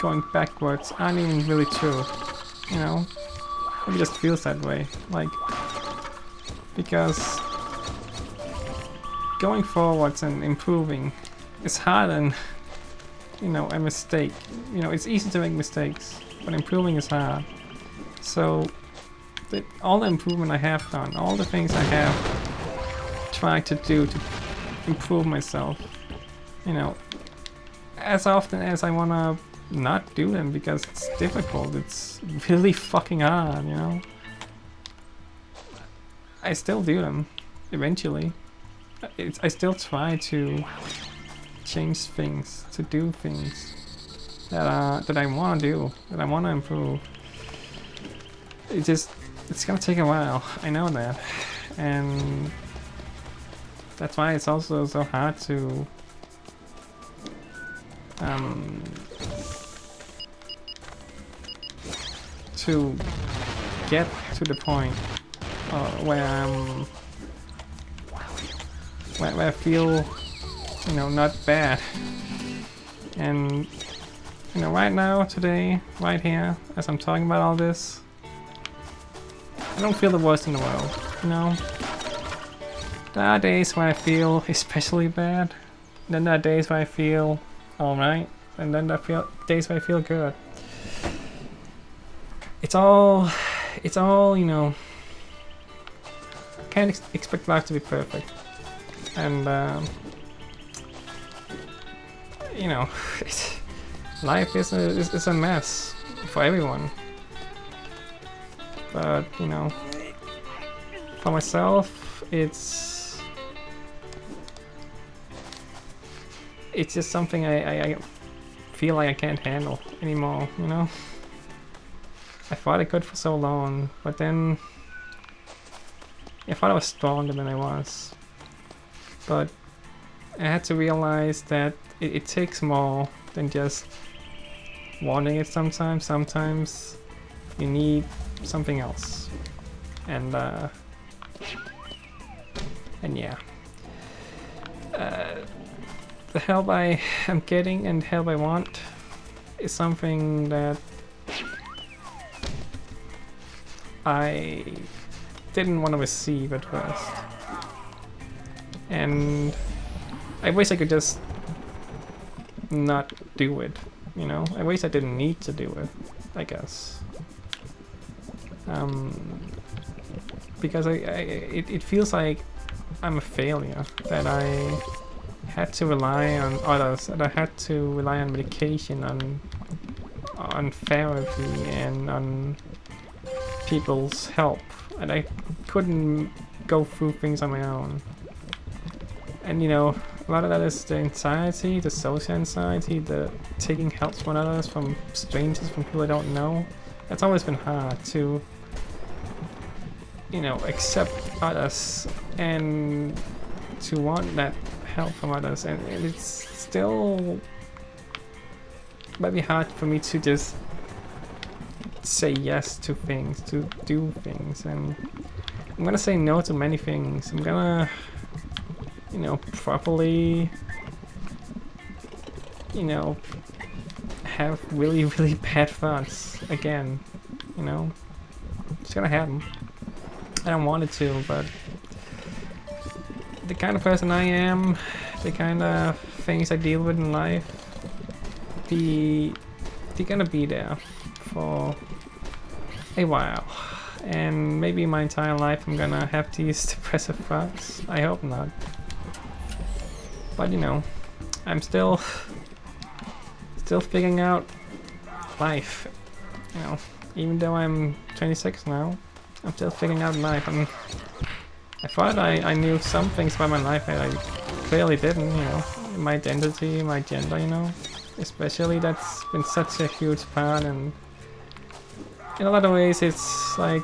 going backwards aren't even really true, you know. It just feels that way, like, because going forwards and improving is harder than, you know, a mistake. You know, it's easy to make mistakes, but improving is hard. So all the improvement I have done, all the things I have try to do to improve myself. You know, as often as I wanna not do them because it's difficult, it's really fucking hard, you know. I still do them eventually. I still try to change things, to do things that I want to do, that I want to improve. It's gonna take a while. I know that, and that's why it's also so hard to get to the point where I feel, you know, not bad. And you know, right now, today, right here, as I'm talking about all this, I don't feel the worst in the world, you know. There are days where I feel especially bad, then there are days where I feel alright, and then there are days where I feel good. It's all, you know, can't expect life to be perfect. And, you know, life is a mess for everyone. But, you know, for myself, it's just something I feel like I can't handle anymore, you know? I thought I could for so long, but then I thought I was stronger than I was. But I had to realize that it takes more than just wanting it sometimes. Sometimes you need something else. And yeah. The help I am getting and the help I want is something that I didn't want to receive at first. And I wish I could just not do it, you know? I wish I didn't need to do it, I guess. Because it feels like I'm a failure, that I had to rely on others, that I had to rely on medication, on therapy, and on people's help, and I couldn't go through things on my own. And you know, a lot of that is the anxiety, the social anxiety, the taking help from others, from strangers, from people I don't know. That's always been hard to, you know, accept others and to want that help from others. And it's still might be hard for me to just say yes to things, to do things. And I'm gonna say no to many things. I'm gonna, you know, properly, you know, have really, really bad thoughts again, you know. It's gonna happen. I don't want it to, but the kind of person I am, the kind of things I deal with in life, they're gonna be there for a while. And maybe my entire life I'm gonna have these depressive thoughts. I hope not. But you know, I'm still figuring out life. You know, even though I'm 26 now, I'm still figuring out life. I thought I knew some things about my life that I clearly didn't, you know. My identity, my gender, you know. Especially that's been such a huge part, and in a lot of ways it's like,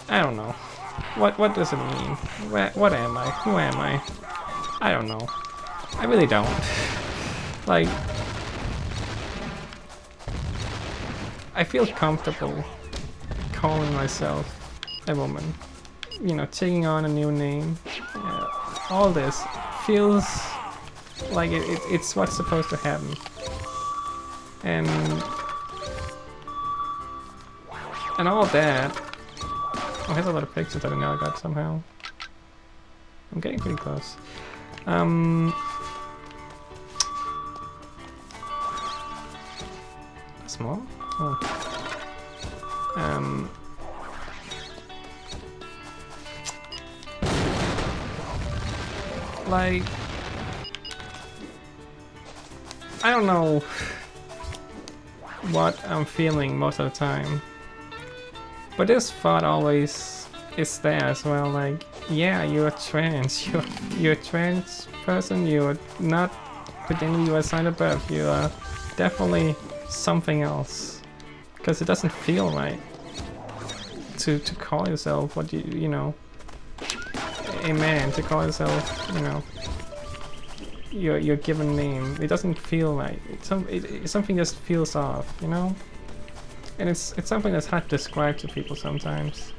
I don't know. What does it mean? What am I? Who am I? I don't know. I really don't. Like, I feel comfortable calling myself a woman. You know, taking on a new name. All this feels like it's what's supposed to happen. And all that. Oh, here's a lot of pictures that I know I got somehow. I'm getting pretty close. Small? Oh. like, I don't know what I'm feeling most of the time, but this thought always is there as well. Like, yeah, you're trans. You're a trans person. You're not pretending you are sign of birth. You are definitely something else, because it doesn't feel right to call yourself what you know, a man, to call yourself, you know, your given name. It doesn't feel right. It's something just feels off, you know. And it's something that's hard to describe to people sometimes.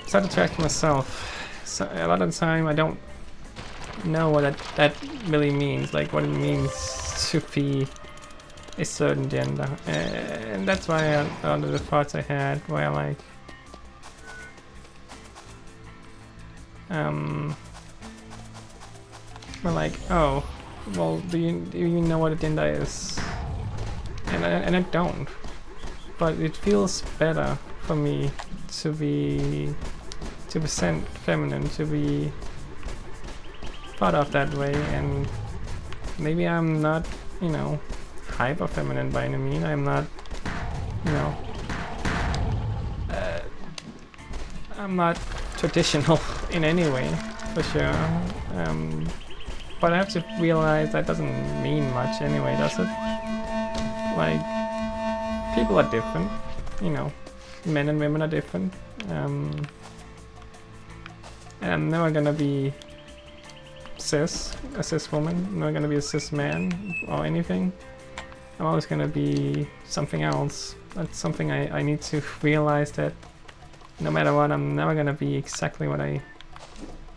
It's hard to track to myself. So a lot of the time I don't know what that really means, like what it means to be a certain gender. And that's why a lot of the thoughts I had were like, we're like, oh, well, do you know what a gender is? And I don't. But it feels better for me to present feminine, to be thought of that way. And maybe I'm not, you know, hyper feminine by any means. I'm not, you know, I'm not traditional in any way, for sure. But I have to realize that doesn't mean much anyway, does it? Like, people are different, you know. Men and women are different. And I'm never gonna be a cis woman. I'm never gonna be a cis man or anything. I'm always gonna be something else. That's something I need to realize, that no matter what, I'm never gonna be exactly what I,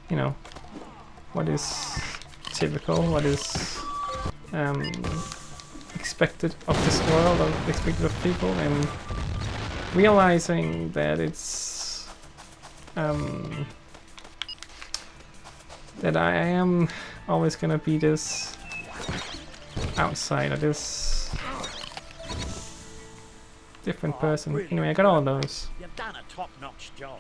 you know, what is typical, what is expected of this world, or expected of people, and realizing that it's that I am always gonna be this outsider, this different person. Really, anyway, I got all those. You've done a top-notch job.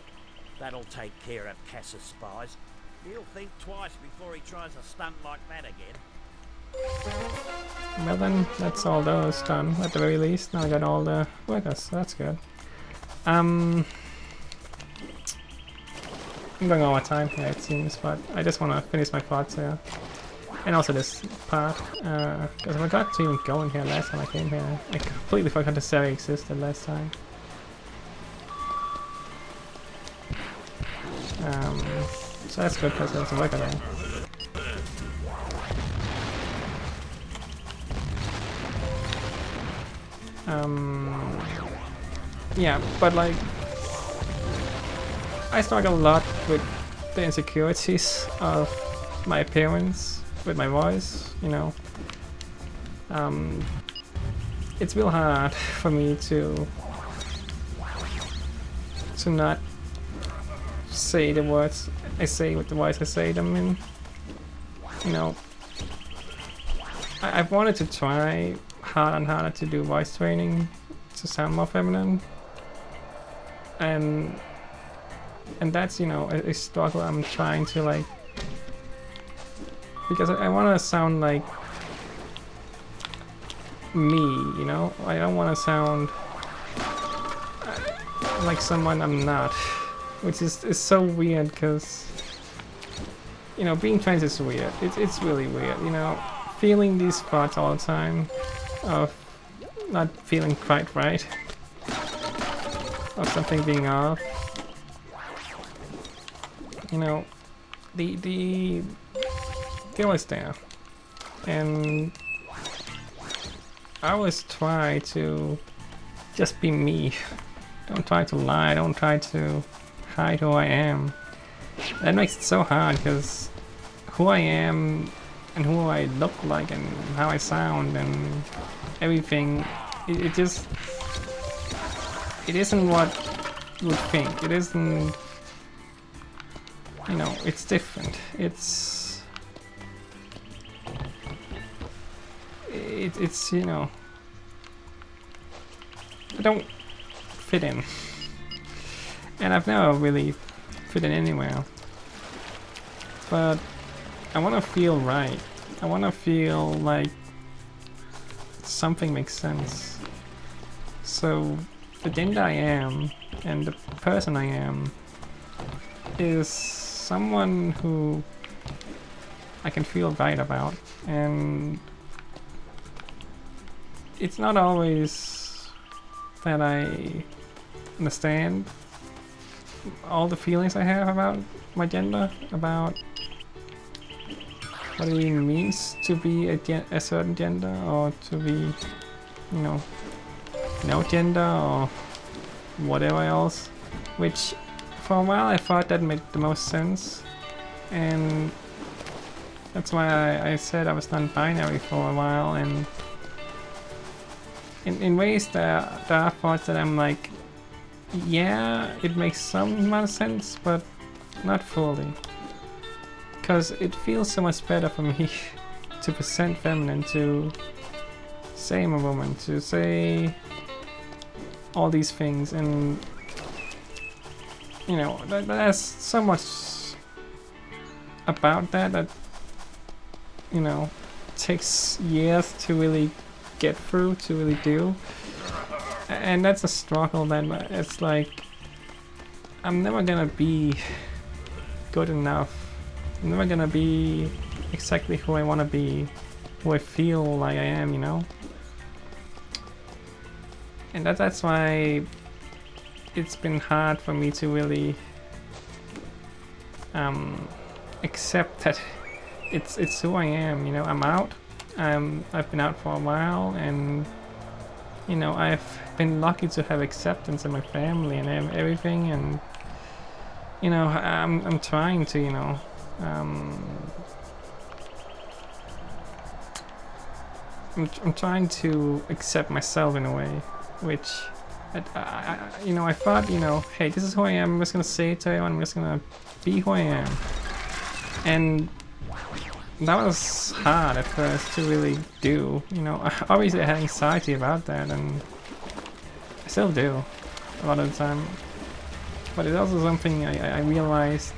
That'll take care of Cass's spies. He'll think twice before he tries a stunt like that again. Well then, that's all those done, at the very least. Now I got all the workers, so that's good. I'm going over time here, it seems, but I just want to finish my thoughts here. And also this part, because I forgot to even go in here last time I came here. I completely forgot the Sari existed last time. So that's good, because there's a worker there. Yeah, but like, I struggle a lot with the insecurities of my appearance, with my voice, you know. It's real hard for me to not say the words I say with the voice I say them in. You know, I've wanted to try harder and harder to do voice training to sound more feminine, and that's, you know, a struggle I'm trying to, like, because I want to sound like me, you know. I don't want to sound like someone I'm not, which is so weird, because, you know, being trans is weird. It's really weird, you know, feeling these thoughts all the time of not feeling quite right, of something being off. You know, they're always there, and I always try to just be me. Don't try to lie, don't try to hide who I am. That makes it so hard, because who I am and who I look like and how I sound and everything, it just, it isn't what you would think. It isn't, you know, it's different. It's, you know, I don't fit in, and I've never really fit in anywhere. But I want to feel right. I want to feel like something makes sense. So the gender I am and the person I am is someone who I can feel right about, and it's not always that I understand all the feelings I have about my gender, about what it even means to be a certain gender, or to be, you know, no gender, or whatever else. Which, for a while, I thought that made the most sense, and that's why I said I was non-binary for a while. And in ways there are thoughts that I'm like, yeah, it makes some amount of sense, but not fully. Because it feels so much better for me to present feminine, to say I'm a woman, to say all these things, and you know, there's so much about that you know, takes years to really get through, to really do. And that's a struggle that it's like, I'm never gonna be good enough. I'm never gonna be exactly who I wanna be, who I feel like I am, you know? And that's why it's been hard for me to really accept that it's who I am, you know? I'm out. I've been out for a while, and you know, I've been lucky to have acceptance in my family and everything, and you know, I'm trying to, you know, I'm trying to accept myself in a way, which you know, I thought, you know, hey, this is who I am. I'm just gonna say it to everyone. I'm just gonna be who I am, and that was hard at first to really do. You know, obviously I had anxiety about that, and I still do a lot of the time. But it's also something I realized,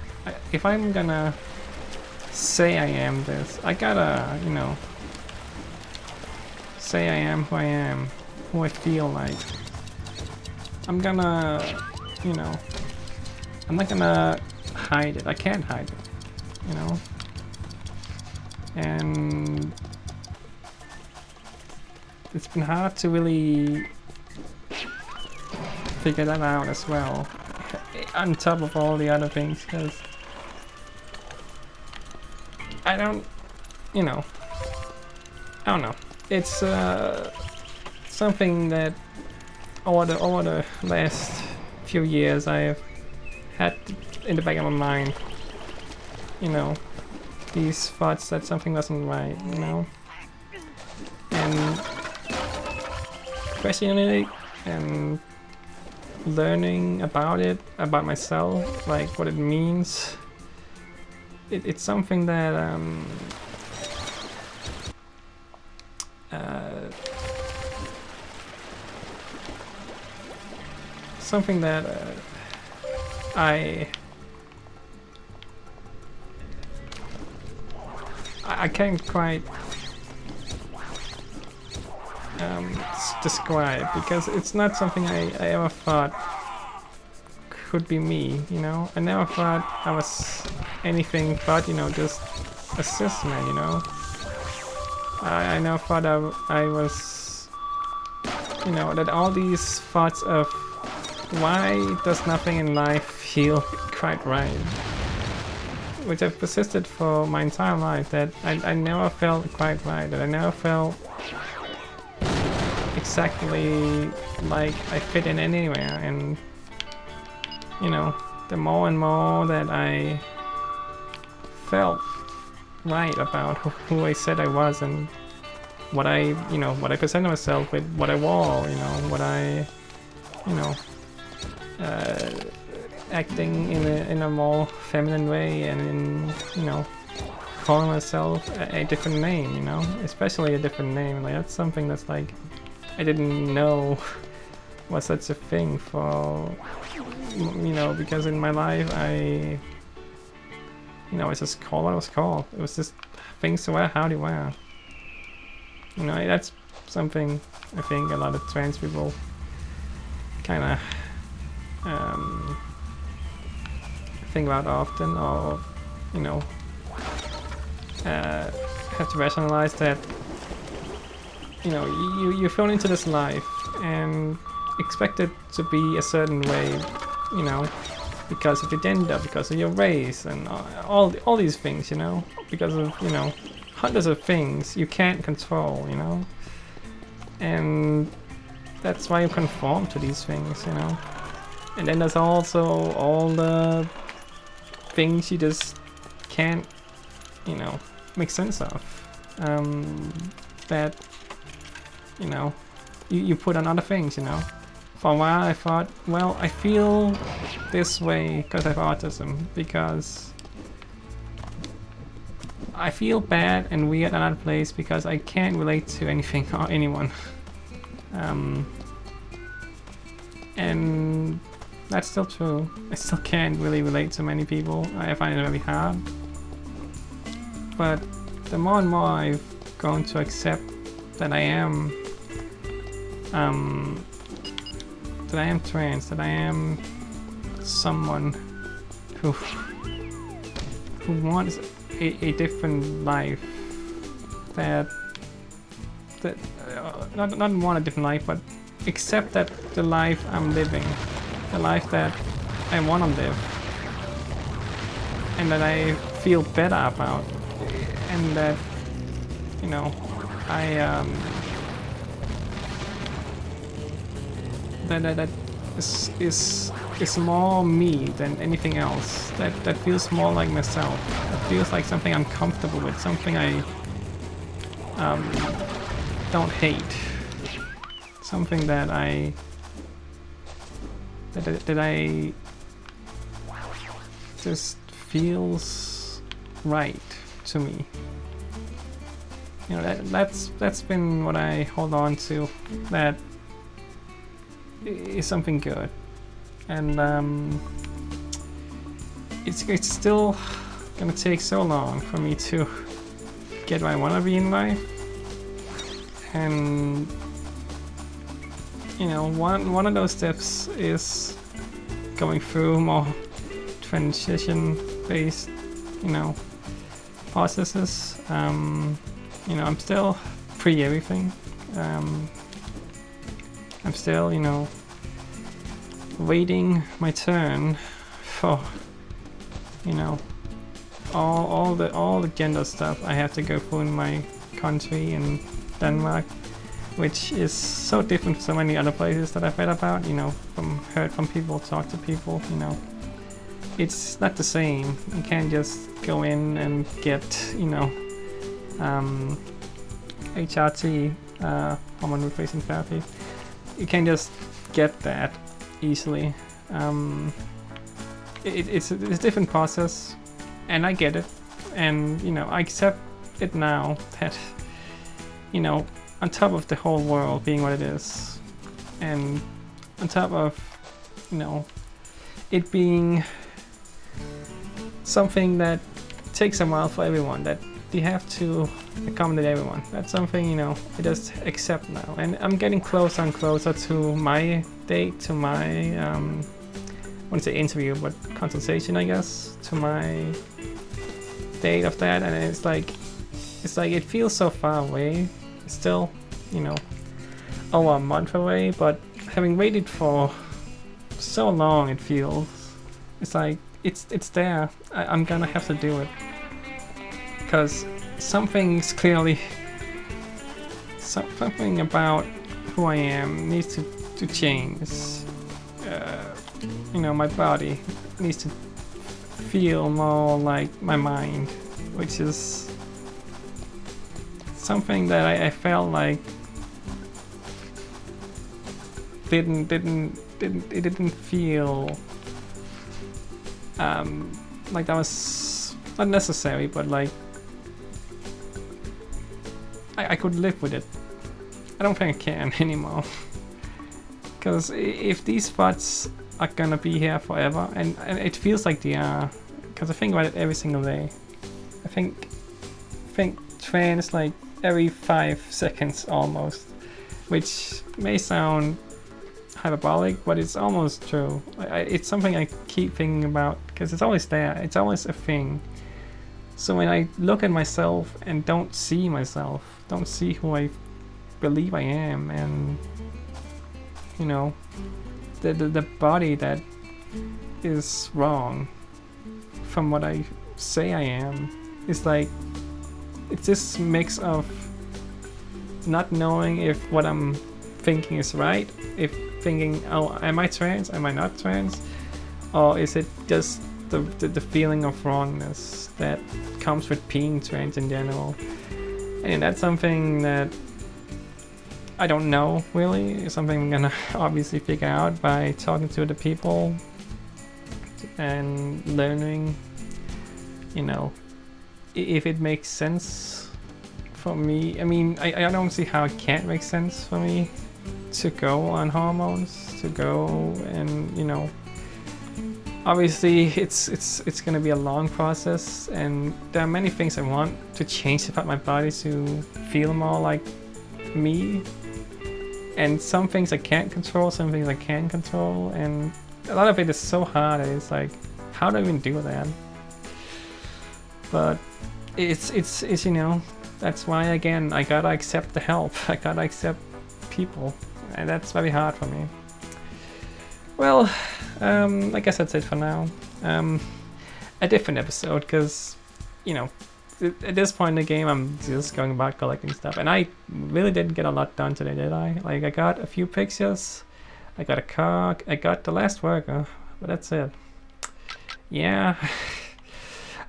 if I'm gonna say I am this, I gotta, you know, say I am who I am, who I feel like. I'm gonna, you know, I'm not gonna hide it. I can't hide it, you know? And it's been hard to really figure that out as well, on top of all the other things, because I don't, you know, I don't know. It's something that over the last few years I've had in the back of my mind, you know, these thoughts that something wasn't right, you know, and questioning it and learning about it, about myself, like what it means. It's something that something that I can't quite describe, because it's not something I ever thought could be me, you know? I never thought I was anything but, you know, just a cis man, you know? I never thought I was, you know, that all these thoughts of why does nothing in life feel quite right, which have persisted for my entire life, that I never felt quite right, that I never felt exactly like I fit in anywhere. And you know, the more and more that I felt right about who I said I was, and what I, you know, what I presented myself with, what I wore, you know, what I, you know, acting in a more feminine way, and in, you know, calling myself a different name, you know, especially a different name. Like, that's something that's like, I didn't know was such a thing for, you know, because in my life you know, it's just called what it was called. It was just things to wear how they wear. You know, that's something I think a lot of trans people kind of think about often, or you know, have to rationalize that. You know, you're thrown into this life and expect it to be a certain way, you know, because of your gender, because of your race, and all these things, you know, because of, you know, hundreds of things you can't control, you know, and that's why you conform to these things, you know. And then there's also all the things you just can't, you know, make sense of, that, you know, you put on other things, you know. For a while I thought, well, I feel this way because I have autism, because I feel bad and weird in another place because I can't relate to anything or anyone. And that's still true. I still can't really relate to many people. I find it very hard. But the more and more I've grown to accept that I am trans, that I am someone who wants a different life, that not want a different life, but accept that the life I'm living, the life that I want to live, and that I feel better about, and that, you know, that is more me than anything else. That feels more like myself. That feels like something I'm comfortable with, something I don't hate, something that I just feels right to me. You know, that's been what I hold on to. That is something good, and it's still gonna take so long for me to get where I wanna be in life, and you know, one of those steps is going through more transition-based, you know, processes. You know, I'm still pre-everything. I'm still, you know, waiting my turn for, you know, all the gender stuff I have to go through in my country, in Denmark, which is so different from so many other places that I've read about, you know, heard from people, talked to people, you know. It's not the same. You can't just go in and get, you know, HRT, hormone replacement therapy. You can't just get that easily. It's a different process, and I get it, and you know, I accept it now that, you know, on top of the whole world being what it is, and on top of, you know, it being something that takes a while for everyone, that you have to accommodate everyone. That's something, you know, I just accept now. And I'm getting closer and closer to my date, to my, I wouldn't say interview, but consultation, I guess, to my date of that. And it's like it feels so far away. It's still, you know, over a month away, but having waited for so long, it feels, it's like, it's there. I'm gonna have to do it. Because something's clearly, something about who I am needs to change. You know, my body needs to feel more like my mind, which is something that I felt like didn't feel like that was not necessary, but like I could live with it. I don't think I can anymore. Because if these thoughts are gonna be here forever, and it feels like they are, because I think about it every single day. I think trans like every 5 seconds almost, which may sound hyperbolic, but it's almost true. It's something I keep thinking about because it's always there. It's always a thing. So when I look at myself and don't see myself, don't see who I believe I am, and you know, the body that is wrong from what I say I am, is like, it's this mix of not knowing if what I'm thinking is right, if thinking, oh, am I trans, am I not trans, or is it just the feeling of wrongness that comes with being trans in general. And that's something that I don't know really. It's something I'm gonna obviously figure out by talking to the people and learning, you know, if it makes sense for me. I mean, I don't see how it can't make sense for me to go on hormones, to go and, you know, obviously it's gonna be a long process, and there are many things I want to change about my body to feel more like me, and some things I can't control, some things I can control, and a lot of it is so hard. It's like, how do I even do that? But it's you know, that's why again I gotta accept the help. I gotta accept people, and that's very hard for me. Well, I guess that's it for now. A different episode, because, you know, at this point in the game I'm just going about collecting stuff, and I really didn't get a lot done today, did I? Like, I got a few pictures, I got a car, I got the last worker, but that's it. Yeah,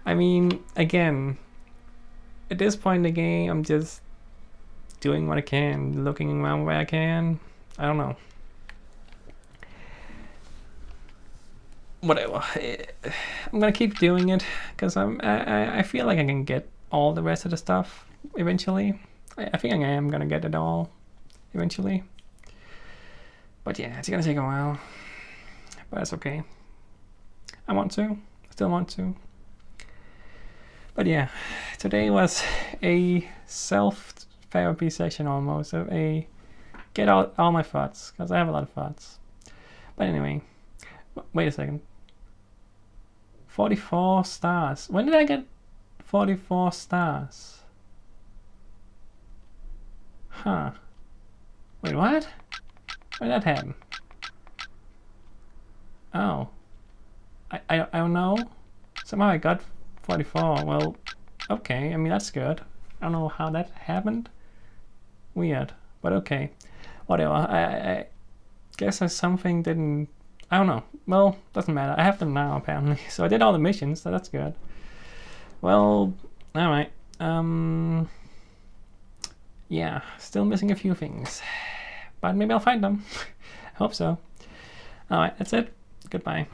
I mean, again, at this point in the game I'm just doing what I can, looking around where I can. I don't know. Whatever. I'm gonna keep doing it because I feel like I can get all the rest of the stuff eventually. I think I am gonna get it all eventually. But yeah, it's gonna take a while. But that's okay. I want to. I still want to. But yeah, today was a self-therapy session almost. Of a get out all my thoughts, because I have a lot of thoughts. But anyway, wait a second. 44 stars. When did I get 44 stars? Huh. Wait, what? When did that happen? Oh. I don't know. Somehow I got 44. Well, okay. I mean, that's good. I don't know how that happened. Weird. But okay. Whatever. I guess something didn't... I don't know. Well, doesn't matter. I have them now, apparently. So I did all the missions, so that's good. Well, alright. Yeah, still missing a few things. But maybe I'll find them. I hope so. Alright, that's it. Goodbye.